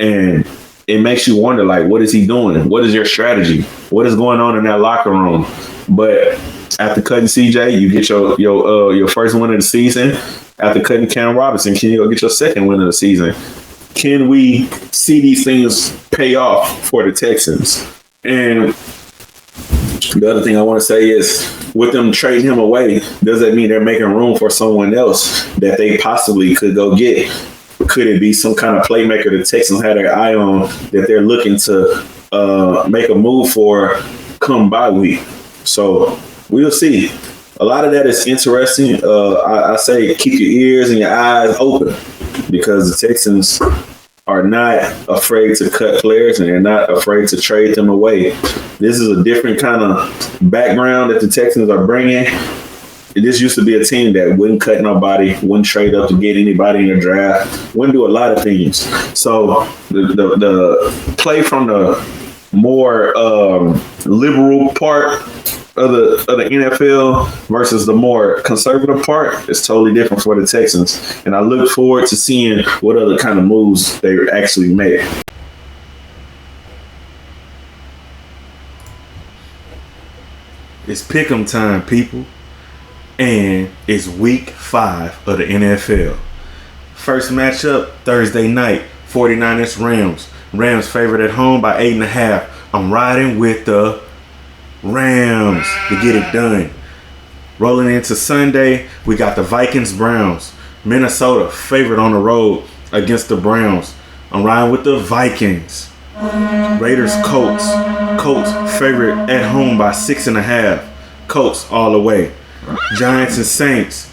And it makes you wonder, like, what is he doing? What is your strategy? What is going on in that locker room? But after cutting CJ, you get your first win of the season. After cutting Cam Robinson, can you go get your second win of the season? Can we see these things pay off for the Texans? And the other thing I want to say is, with them trading him away, does that mean they're making room for someone else that they possibly could go get? Could it be some kind of playmaker the Texans had their eye on that they're looking to make a move for come bye week? So we'll see. A lot of that is interesting. I say keep your ears and your eyes open, because the Texans are not afraid to cut players, and they're not afraid to trade them away. This is a different kind of background that the Texans are bringing. This used to be a team that wouldn't cut nobody, wouldn't trade up to get anybody in the draft, wouldn't do a lot of things. So the play from the more liberal part of the NFL versus the more conservative part is totally different for the Texans. And I look forward to seeing what other kind of moves they actually make. It's pick'em time, people. And it's week 5 of the NFL. First matchup, Thursday night, 49ers Rams. Rams favored at home by 8.5. I'm riding with the Rams to get it done. Rolling into Sunday, we got the Vikings Browns. Minnesota favored on the road against the Browns. I'm riding with the Vikings. Raiders Colts. Colts favored at home by 6.5. Colts all the way. Giants and Saints.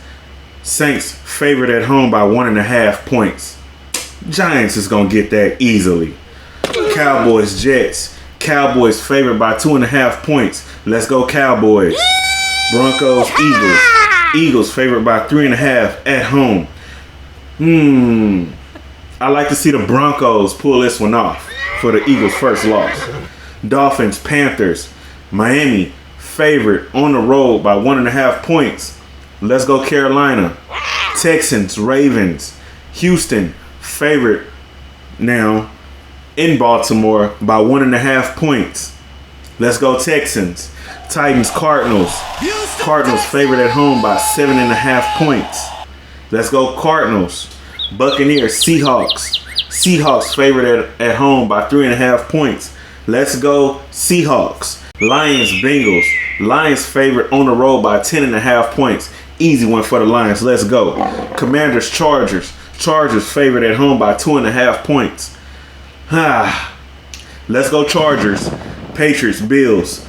Saints favored at home by 1.5 points. Giants is going to get that easily. Cowboys Jets. Cowboys favored by 2.5 points. Let's go Cowboys. Broncos Eagles. Eagles favored by 3.5 at home. I like to see the Broncos pull this one off for the Eagles' first loss. Dolphins Panthers. Miami favored on the road by 1.5 points. Let's go Carolina. Texans Ravens. Houston favored now in Baltimore by 1.5 points. Let's go Texans. Titans Cardinals. Cardinals favored at home by 7.5 points. Let's go Cardinals. Buccaneers Seahawks. Seahawks favored at home by 3.5 points. Let's go Seahawks. Lions Bengals. Lions favored on the road by 10.5 points. Easy one for the Lions. Let's go. Commanders Chargers. Chargers favored at home by 2.5 points. Let's go Chargers. Patriots Bills.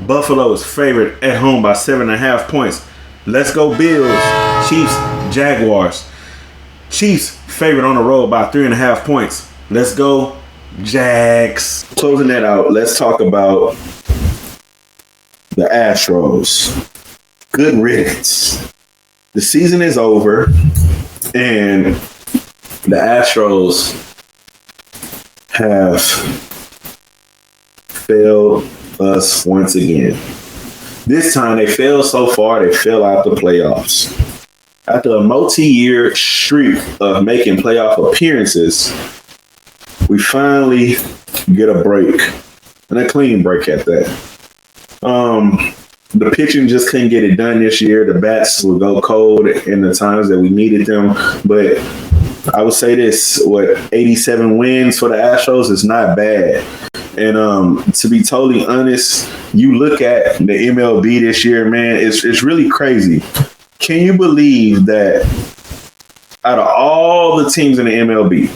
Buffalo is favored at home by 7.5 points. Let's go Bills. Chiefs Jaguars. Chiefs favored on the road by 3.5 points. Let's go Jags. Closing that out, let's talk about the Astros. Good riddance. The season is over, and the Astros have failed us once again. This time they failed so far, they fell out the playoffs. After a multi-year streak of making playoff appearances, we finally get a break, and a clean break at that. The pitching just couldn't get it done this year. The bats would go cold in the times that we needed them. But I would say this, 87 wins for the Astros is not bad. And to be totally honest, you look at the MLB this year, man, it's really crazy. Can you believe that out of all the teams in the MLB,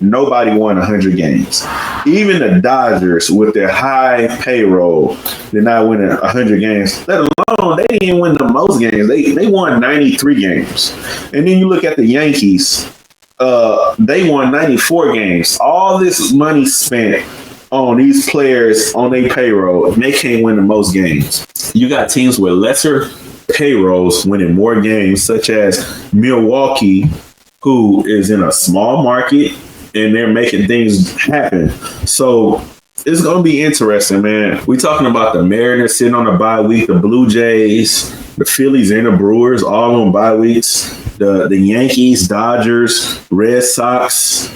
nobody won 100 games? Even the Dodgers, with their high payroll, did not win 100 games. Let alone, they didn't win the most games. They won 93 games. And then you look at the Yankees, they won 94 games. All this money spent on these players on their payroll, and they can't win the most games. You got teams with lesser payrolls winning more games, such as Milwaukee, who is in a small market, and they're making things happen. So it's going to be interesting, man. We're talking about the Mariners sitting on a bye week, the Blue Jays, the Phillies and the Brewers all on bye weeks, the Yankees, Dodgers, Red Sox,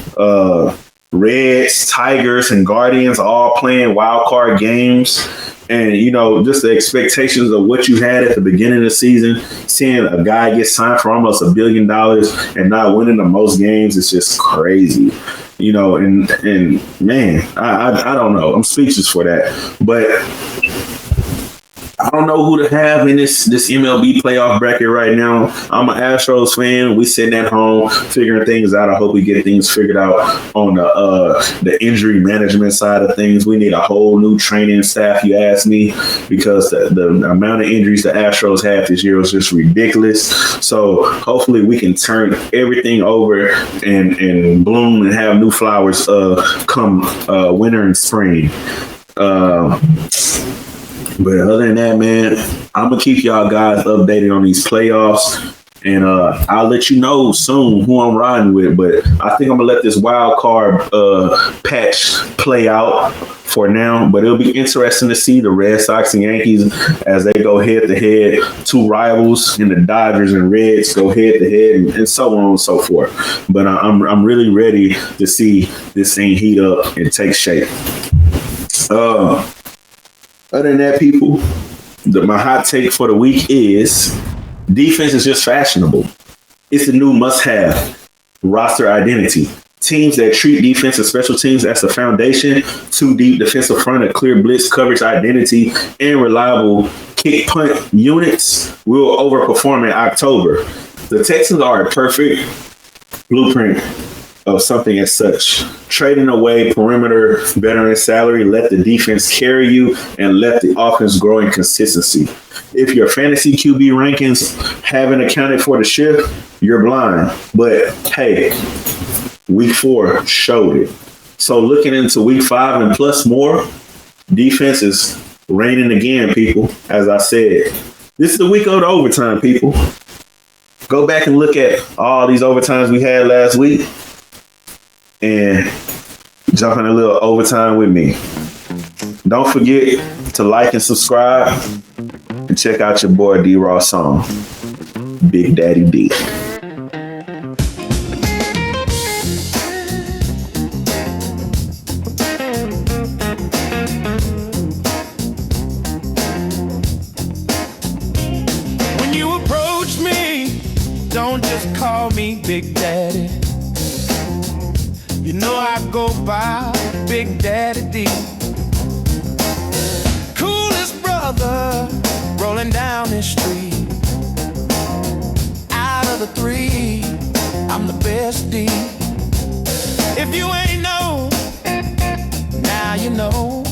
Reds, Tigers, and Guardians all playing wild card games. And, you know, just the expectations of what you had at the beginning of the season, seeing a guy get signed for almost $1 billion and not winning the most games, is just crazy. You know, and man, I don't know. I'm speechless for that. But I don't know who to have in this MLB playoff bracket right now. I'm an Astros fan. We sitting at home figuring things out. I hope we get things figured out on the injury management side of things. We need a whole new training staff, you ask me, because the amount of injuries the Astros had this year was just ridiculous. So hopefully we can turn everything over and bloom and have new flowers come winter and spring. But other than that, man, I'm going to keep y'all guys updated on these playoffs. And I'll let you know soon who I'm riding with. But I think I'm going to let this wild card patch play out for now. But it'll be interesting to see the Red Sox and Yankees as they go head-to-head. Two rivals in the Dodgers and Reds go head-to-head and so on and so forth. But I'm really ready to see this thing heat up and take shape. Other than that, people, my hot take for the week is defense is just fashionable. It's the new must-have roster identity. Teams that treat defense and special teams as the foundation, two deep defensive front, a clear blitz coverage identity, and reliable kick punt units will overperform in October. The Texans are a perfect blueprint of something as such. Trading away perimeter veteran salary, let the defense carry you, and let the offense grow in consistency. If your fantasy QB rankings haven't accounted for the shift, you're blind. But hey, week 4 showed it. So looking into week 5 and plus more, defense is reigning again, people. As I said, this is the week of the overtime, people. Go back and look at all these overtimes we had last week and jump in a little overtime with me. Don't forget to like and subscribe and check out your boy Raww song, Big Daddy D. When you approach me, don't just call me Big Daddy. You know I go by Big Daddy D. Coolest brother rolling down this street. Out of the 3, I'm the best D. If you ain't know, now you know.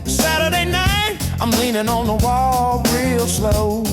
Saturday night, I'm leaning on the wall real slow.